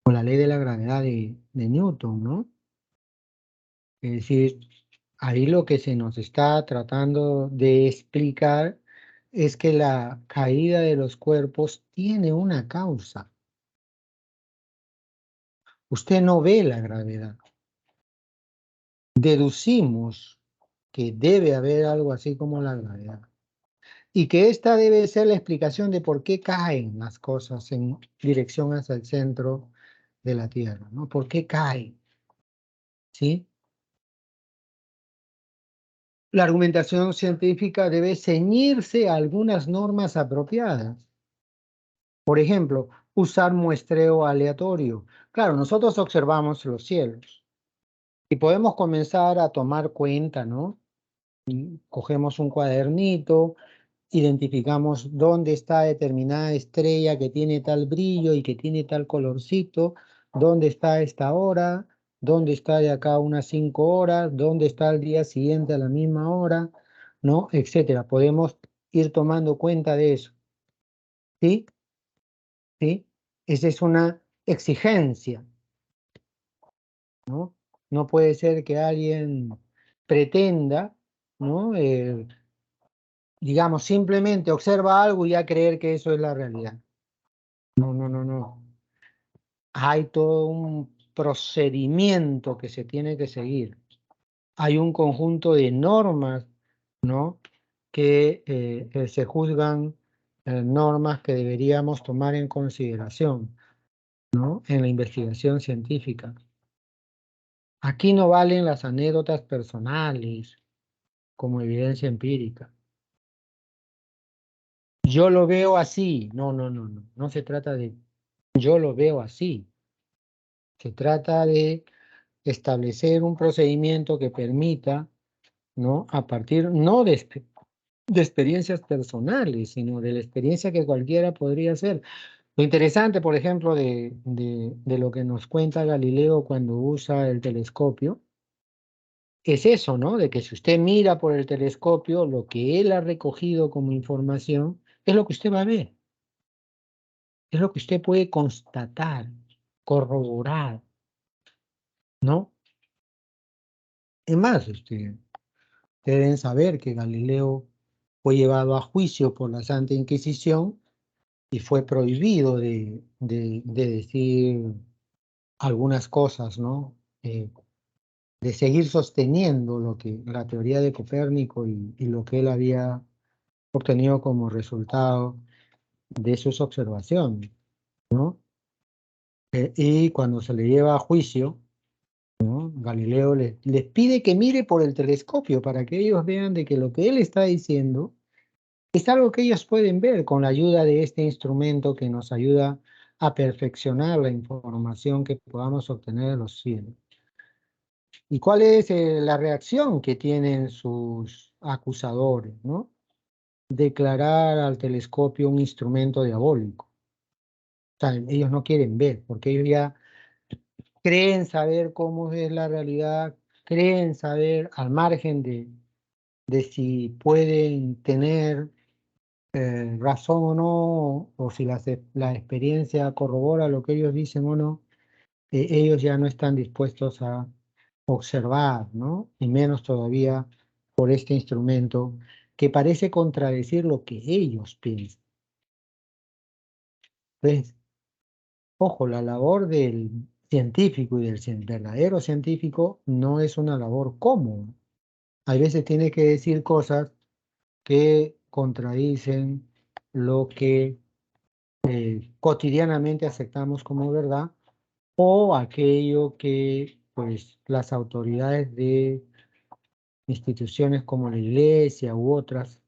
o la ley de la gravedad de Newton, ¿no? Es decir, ahí lo que se nos está tratando de explicar es que la caída de los cuerpos tiene una causa. Usted no ve la gravedad. Deducimos que debe haber algo así como la gravedad. Y que esta debe ser la explicación de por qué caen las cosas en dirección hacia el centro de la Tierra, ¿no? ¿Por qué caen? ¿Sí? La argumentación científica debe ceñirse a algunas normas apropiadas. Por ejemplo, usar muestreo aleatorio. Claro, nosotros observamos los cielos y podemos comenzar a tomar cuenta, ¿no? Y cogemos un cuadernito, identificamos dónde está determinada estrella que tiene tal brillo y que tiene tal colorcito, dónde está esta hora, dónde está de acá unas 5 horas, dónde está el día siguiente a la misma hora, ¿no? Etcétera. Podemos ir tomando cuenta de eso. ¿Sí? ¿Sí? Esa es una exigencia, ¿no? No puede ser que alguien pretenda, ¿no?, digamos, simplemente observa algo y ya creer que eso es la realidad. No, no, no, no. Hay todo un procedimiento que se tiene que seguir. Hay un conjunto de normas, ¿no? Que se juzgan normas que deberíamos tomar en consideración, ¿no? En la investigación científica. Aquí no valen las anécdotas personales como evidencia empírica. Yo lo veo así. No, no, no, no. No se trata de yo lo veo así. Se trata de establecer un procedimiento que permita, ¿no? A partir no de experiencias personales, sino de la experiencia que cualquiera podría hacer. Lo interesante, por ejemplo, de lo que nos cuenta Galileo cuando usa el telescopio, es eso, ¿no? De que si usted mira por el telescopio, lo que él ha recogido como información es lo que usted va a ver. Es lo que usted puede constatar, corroborar, ¿no? Es más, deben saber que Galileo fue llevado a juicio por la Santa Inquisición y fue prohibido de decir algunas cosas, ¿no? De seguir sosteniendo la teoría de Copérnico y lo que él había obtenido como resultado de sus observaciones, ¿no? Y cuando se le lleva a juicio, ¿no? Galileo les pide que mire por el telescopio para que ellos vean de que lo que él está diciendo es algo que ellos pueden ver con la ayuda de este instrumento que nos ayuda a perfeccionar la información que podamos obtener de los cielos. ¿Y cuál es la reacción que tienen sus acusadores, ¿no? Declarar al telescopio un instrumento diabólico. O sea, ellos no quieren ver, porque ellos ya creen saber cómo es la realidad, creen saber al margen de si pueden tener razón o no, o si la experiencia corrobora lo que ellos dicen o no, ellos ya no están dispuestos a observar, ¿no? Y menos todavía por este instrumento que parece contradecir lo que ellos piensan. Entonces, ojo, la labor del científico y del verdadero científico no es una labor cómoda. A veces tiene que decir cosas que contradicen lo que cotidianamente aceptamos como verdad o aquello que pues las autoridades de instituciones como la iglesia u otras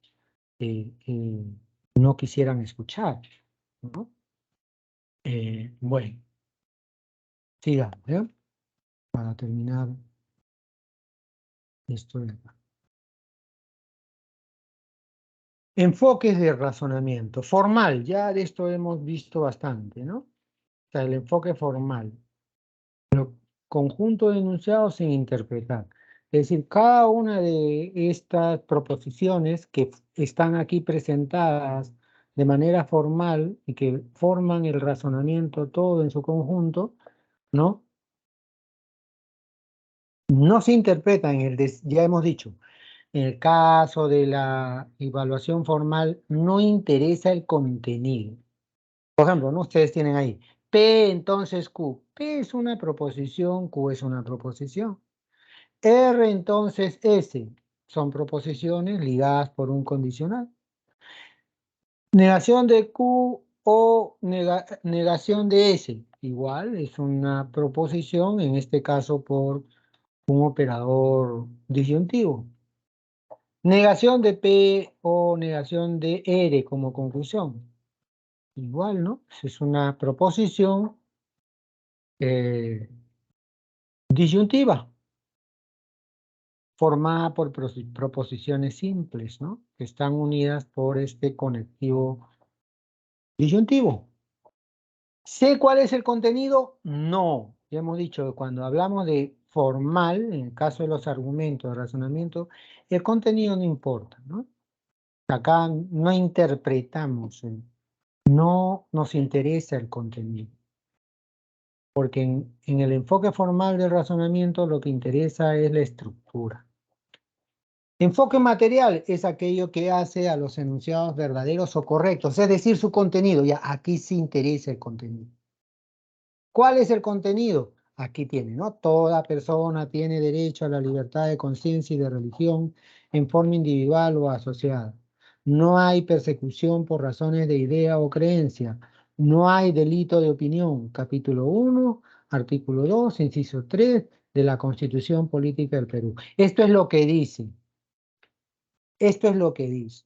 no quisieran escuchar, ¿no? Bueno, sigamos, ¿ya? Para terminar esto de acá. Enfoques de razonamiento. Formal, ya de esto hemos visto bastante, ¿no? O sea, el enfoque formal. Conjunto de enunciados sin interpretar. Es decir, cada una de estas proposiciones que están aquí presentadas de manera formal y que forman el razonamiento todo en su conjunto, ¿no? No se interpretan, ya hemos dicho, en el caso de la evaluación formal no interesa el contenido. Por ejemplo, ¿no? Ustedes tienen ahí P, entonces Q. P es una proposición, Q es una proposición. R, entonces S. Son proposiciones ligadas por un condicional. Negación de Q o negación de S. Igual es una proposición, en este caso por un operador disyuntivo. Negación de P o negación de R como conclusión. Igual, ¿no? Es una proposición disyuntiva, formada por proposiciones simples, ¿no? Que están unidas por este conectivo disyuntivo. ¿Sé cuál es el contenido? No. Ya hemos dicho que cuando hablamos de formal, en el caso de los argumentos de razonamiento, el contenido no importa, ¿no? Acá no interpretamos, no nos interesa el contenido. Porque en el enfoque formal del razonamiento lo que interesa es la estructura. Enfoque material es aquello que hace a los enunciados verdaderos o correctos, es decir, su contenido. Ya, aquí sí interesa el contenido. ¿Cuál es el contenido? Aquí tiene, ¿no? Toda persona tiene derecho a la libertad de conciencia y de religión en forma individual o asociada. No hay persecución por razones de idea o creencia. No hay delito de opinión. Capítulo 1, artículo 2, inciso 3 de la Constitución Política del Perú. Esto es lo que dice. Esto es lo que dice.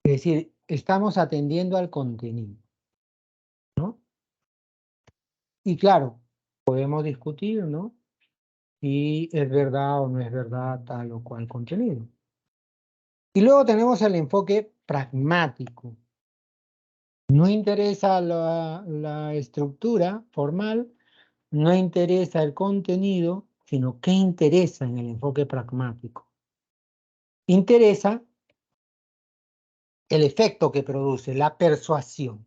Es decir, estamos atendiendo al contenido, ¿no? Y claro, podemos discutir, ¿no? Si es verdad o no es verdad tal o cual contenido. Y luego tenemos el enfoque pragmático. No interesa la estructura formal, no interesa el contenido, sino qué interesa en el enfoque pragmático. Interesa el efecto que produce, la persuasión.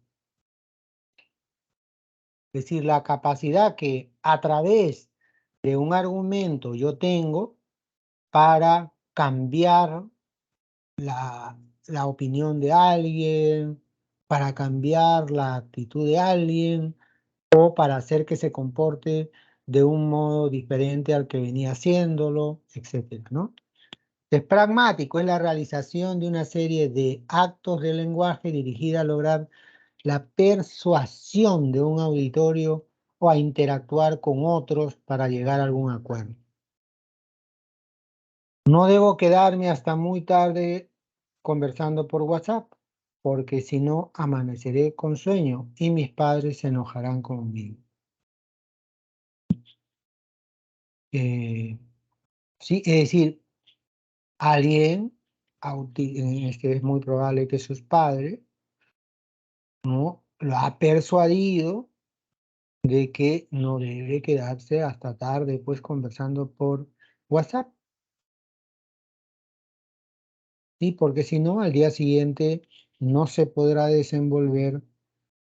Es decir, la capacidad que a través de un argumento yo tengo para cambiar la opinión de alguien, para cambiar la actitud de alguien o para hacer que se comporte de un modo diferente al que venía haciéndolo, etcétera, ¿no? Es pragmático, es la realización de una serie de actos de lenguaje dirigida a lograr la persuasión de un auditorio o a interactuar con otros para llegar a algún acuerdo. No debo quedarme hasta muy tarde conversando por WhatsApp, porque si no amaneceré con sueño y mis padres se enojarán conmigo. Sí, es decir, alguien que es muy probable que sus padres, ¿no?, lo ha persuadido de que no debe quedarse hasta tarde pues conversando por WhatsApp. Sí, porque si no, al día siguiente no se podrá desenvolver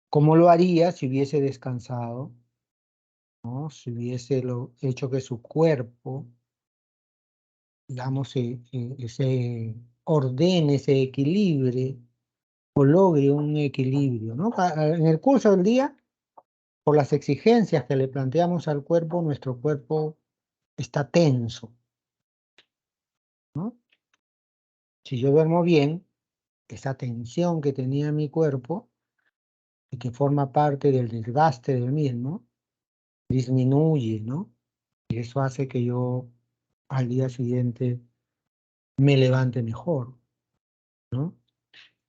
como lo haría si hubiese descansado, ¿no? Si hubiese hecho que su cuerpo, digamos, se ordene, se equilibre o logre un equilibrio, ¿no? En el curso del día, por las exigencias que le planteamos al cuerpo, nuestro cuerpo está tenso, ¿no? Si yo duermo bien, esa tensión que tenía mi cuerpo y que forma parte del desgaste del mismo, disminuye, ¿no? Y eso hace que yo al día siguiente me levante mejor, ¿no?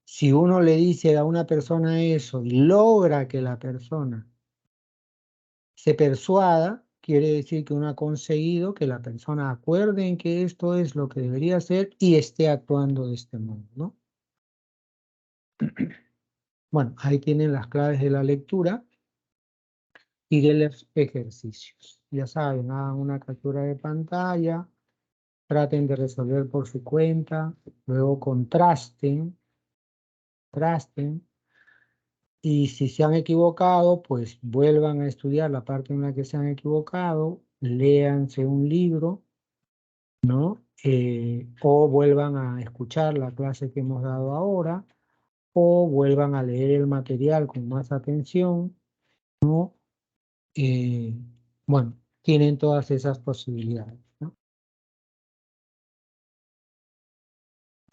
Si uno le dice a una persona eso y logra que la persona se persuada, quiere decir que uno ha conseguido que la persona acuerde en que esto es lo que debería hacer y esté actuando de este modo, ¿no? Bueno, ahí tienen las claves de la lectura y de los ejercicios. Ya saben, hagan una captura de pantalla, traten de resolver por su cuenta, luego contrasten, y si se han equivocado, pues vuelvan a estudiar la parte en la que se han equivocado, léanse un libro, ¿no? O vuelvan a escuchar la clase que hemos dado ahora, o vuelvan a leer el material con más atención, ¿no? Bueno, tienen todas esas posibilidades, ¿no?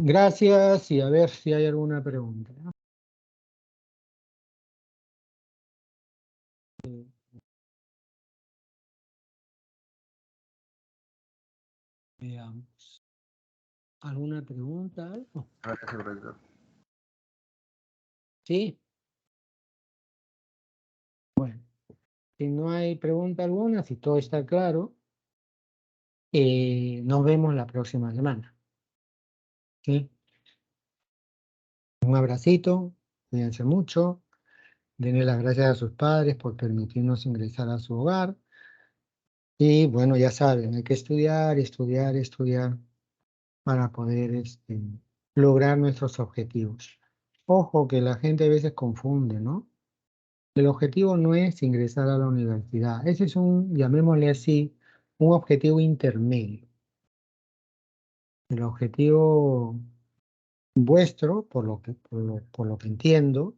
Gracias y a ver si hay alguna pregunta, ¿no? Veamos. ¿Alguna pregunta? ¿Algo? Gracias, profesor. Sí. Bueno, si no hay pregunta alguna, si todo está claro, nos vemos la próxima semana. ¿Sí? Un abracito, cuídense mucho, denle las gracias a sus padres por permitirnos ingresar a su hogar. Y bueno, ya saben, hay que estudiar, estudiar, estudiar para poder lograr nuestros objetivos. Ojo que la gente a veces confunde, ¿no? El objetivo no es ingresar a la universidad. Ese es un, llamémosle así, un objetivo intermedio. El objetivo vuestro, por lo que entiendo,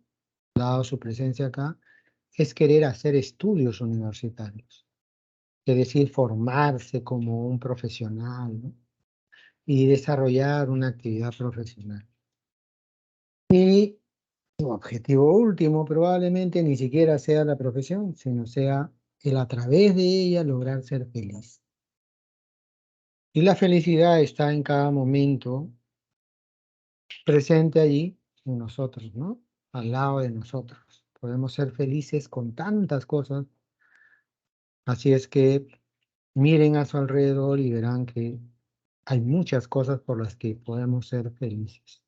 dado su presencia acá, es querer hacer estudios universitarios, es decir, formarse como un profesional, ¿no? Y desarrollar una actividad profesional. Y su objetivo último probablemente ni siquiera sea la profesión, sino sea el a través de ella lograr ser feliz. Y la felicidad está en cada momento presente allí en nosotros, ¿no? Al lado de nosotros. Podemos ser felices con tantas cosas. Así es que miren a su alrededor y verán que hay muchas cosas por las que podemos ser felices.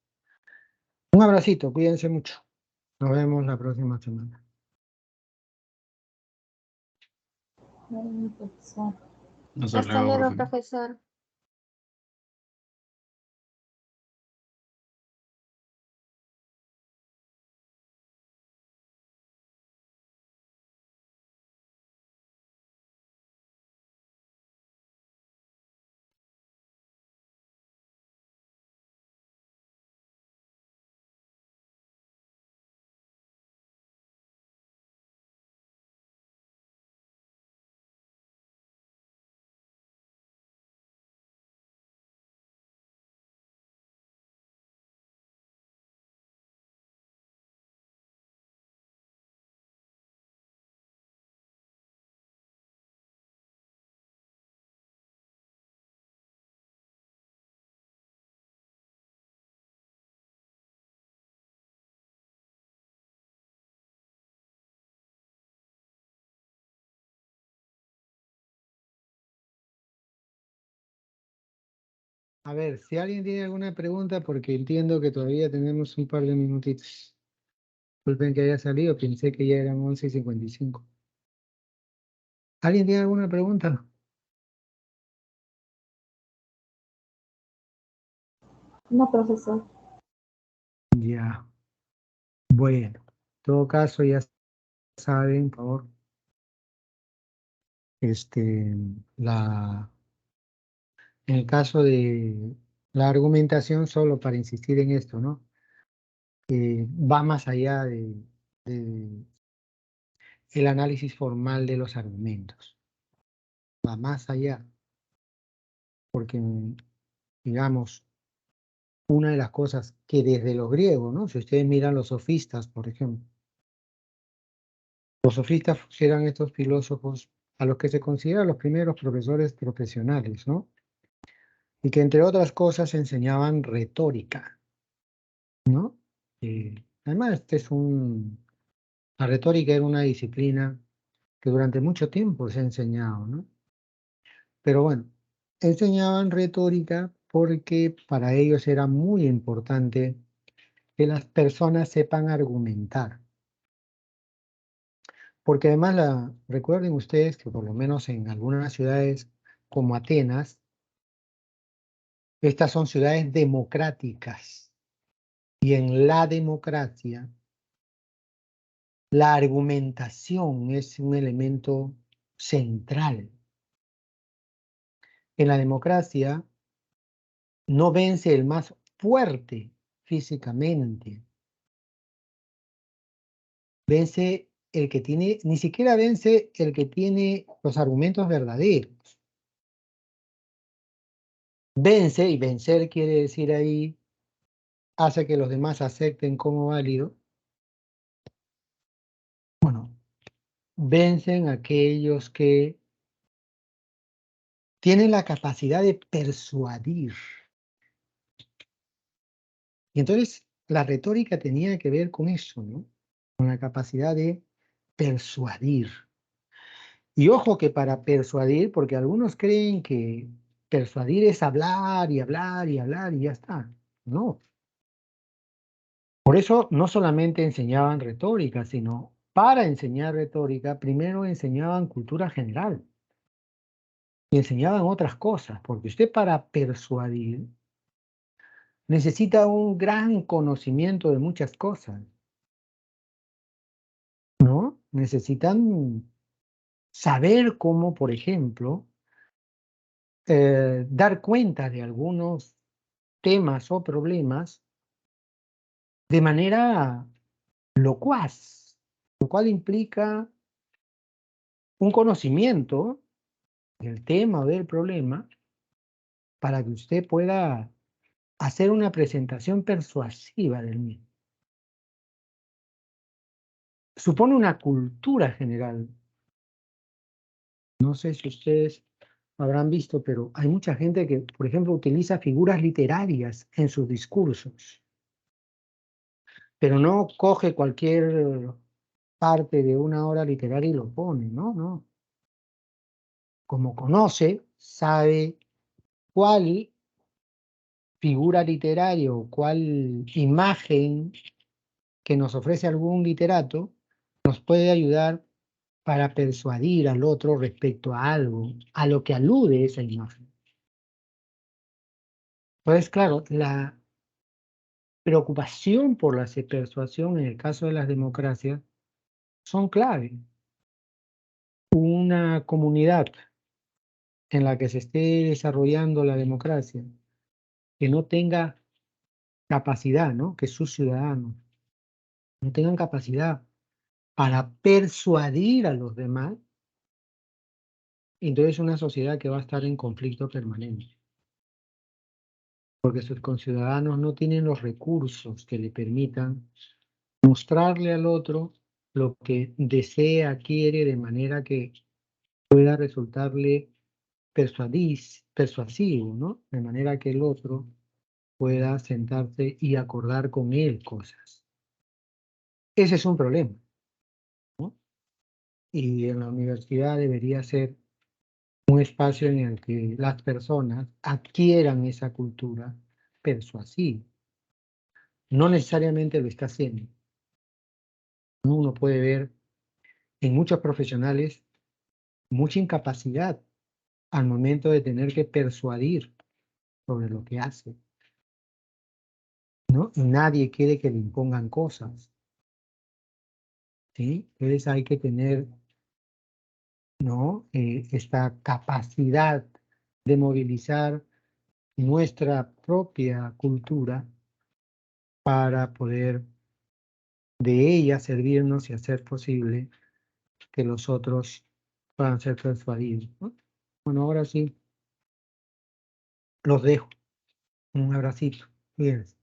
Un abracito, cuídense mucho. Nos vemos la próxima semana. Hasta luego, profesor. A ver, si alguien tiene alguna pregunta, porque entiendo que todavía tenemos un par de minutitos. Disculpen que haya salido, pensé que ya eran 11:55. ¿Alguien tiene alguna pregunta? No, profesor. Ya. Bueno, en todo caso ya saben, por favor, en el caso de la argumentación, solo para insistir en esto, ¿no? Va más allá de el análisis formal de los argumentos. Va más allá, porque, digamos, una de las cosas que desde los griegos, ¿no? Si ustedes miran los sofistas, por ejemplo, los sofistas eran estos filósofos a los que se consideran los primeros profesores profesionales, ¿no? Y que entre otras cosas enseñaban retórica, ¿no? Además, la retórica era una disciplina que durante mucho tiempo se ha enseñado, ¿no? Pero bueno, enseñaban retórica porque para ellos era muy importante que las personas sepan argumentar. Porque además, recuerden ustedes que por lo menos en algunas ciudades como Atenas, estas son ciudades democráticas. Y en la democracia, la argumentación es un elemento central. En la democracia no vence el más fuerte físicamente. Vence el que tiene, ni siquiera vence el que tiene los argumentos verdaderos. Vence, y vencer quiere decir ahí, hace que los demás acepten como válido. Bueno, vencen aquellos que tienen la capacidad de persuadir. Y entonces la retórica tenía que ver con eso, ¿no? Con la capacidad de persuadir. Y ojo que para persuadir, porque algunos creen que persuadir es hablar y hablar y hablar y ya está. No. Por eso no solamente enseñaban retórica, sino para enseñar retórica, primero enseñaban cultura general y enseñaban otras cosas, porque usted para persuadir necesita un gran conocimiento de muchas cosas, ¿no? Necesitan saber cómo, por ejemplo, dar cuenta de algunos temas o problemas de manera locuaz, lo cual implica un conocimiento del tema o del problema para que usted pueda hacer una presentación persuasiva del mismo. Supone una cultura general. No sé si ustedes habrán visto, pero hay mucha gente que, por ejemplo, utiliza figuras literarias en sus discursos, pero no coge cualquier parte de una obra literaria y lo pone, ¿no? No. Como conoce, sabe cuál figura literaria o cuál imagen que nos ofrece algún literato nos puede ayudar para persuadir al otro respecto a algo, a lo que alude esa imagen. Pues claro, la preocupación por la persuasión en el caso de las democracias son clave. Una comunidad en la que se esté desarrollando la democracia, que no tenga capacidad, ¿no? Que sus ciudadanos no tengan capacidad para persuadir a los demás, entonces es una sociedad que va a estar en conflicto permanente. Porque sus conciudadanos no tienen los recursos que le permitan mostrarle al otro lo que desea, quiere, de manera que pueda resultarle persuasivo, ¿no? De manera que el otro pueda sentarse y acordar con él cosas. Ese es un problema, ¿no? Y en la universidad debería ser un espacio en el que las personas adquieran esa cultura persuasiva. No necesariamente lo está haciendo. Uno puede ver en muchos profesionales mucha incapacidad al momento de tener que persuadir sobre lo que hace, ¿no? Y nadie quiere que le impongan cosas, ¿sí? Entonces hay que tener, ¿no? Esta capacidad de movilizar nuestra propia cultura para poder de ella servirnos y hacer posible que los otros puedan ser persuadidos, ¿no? Bueno, ahora sí, los dejo. Un abracito. Cuídense.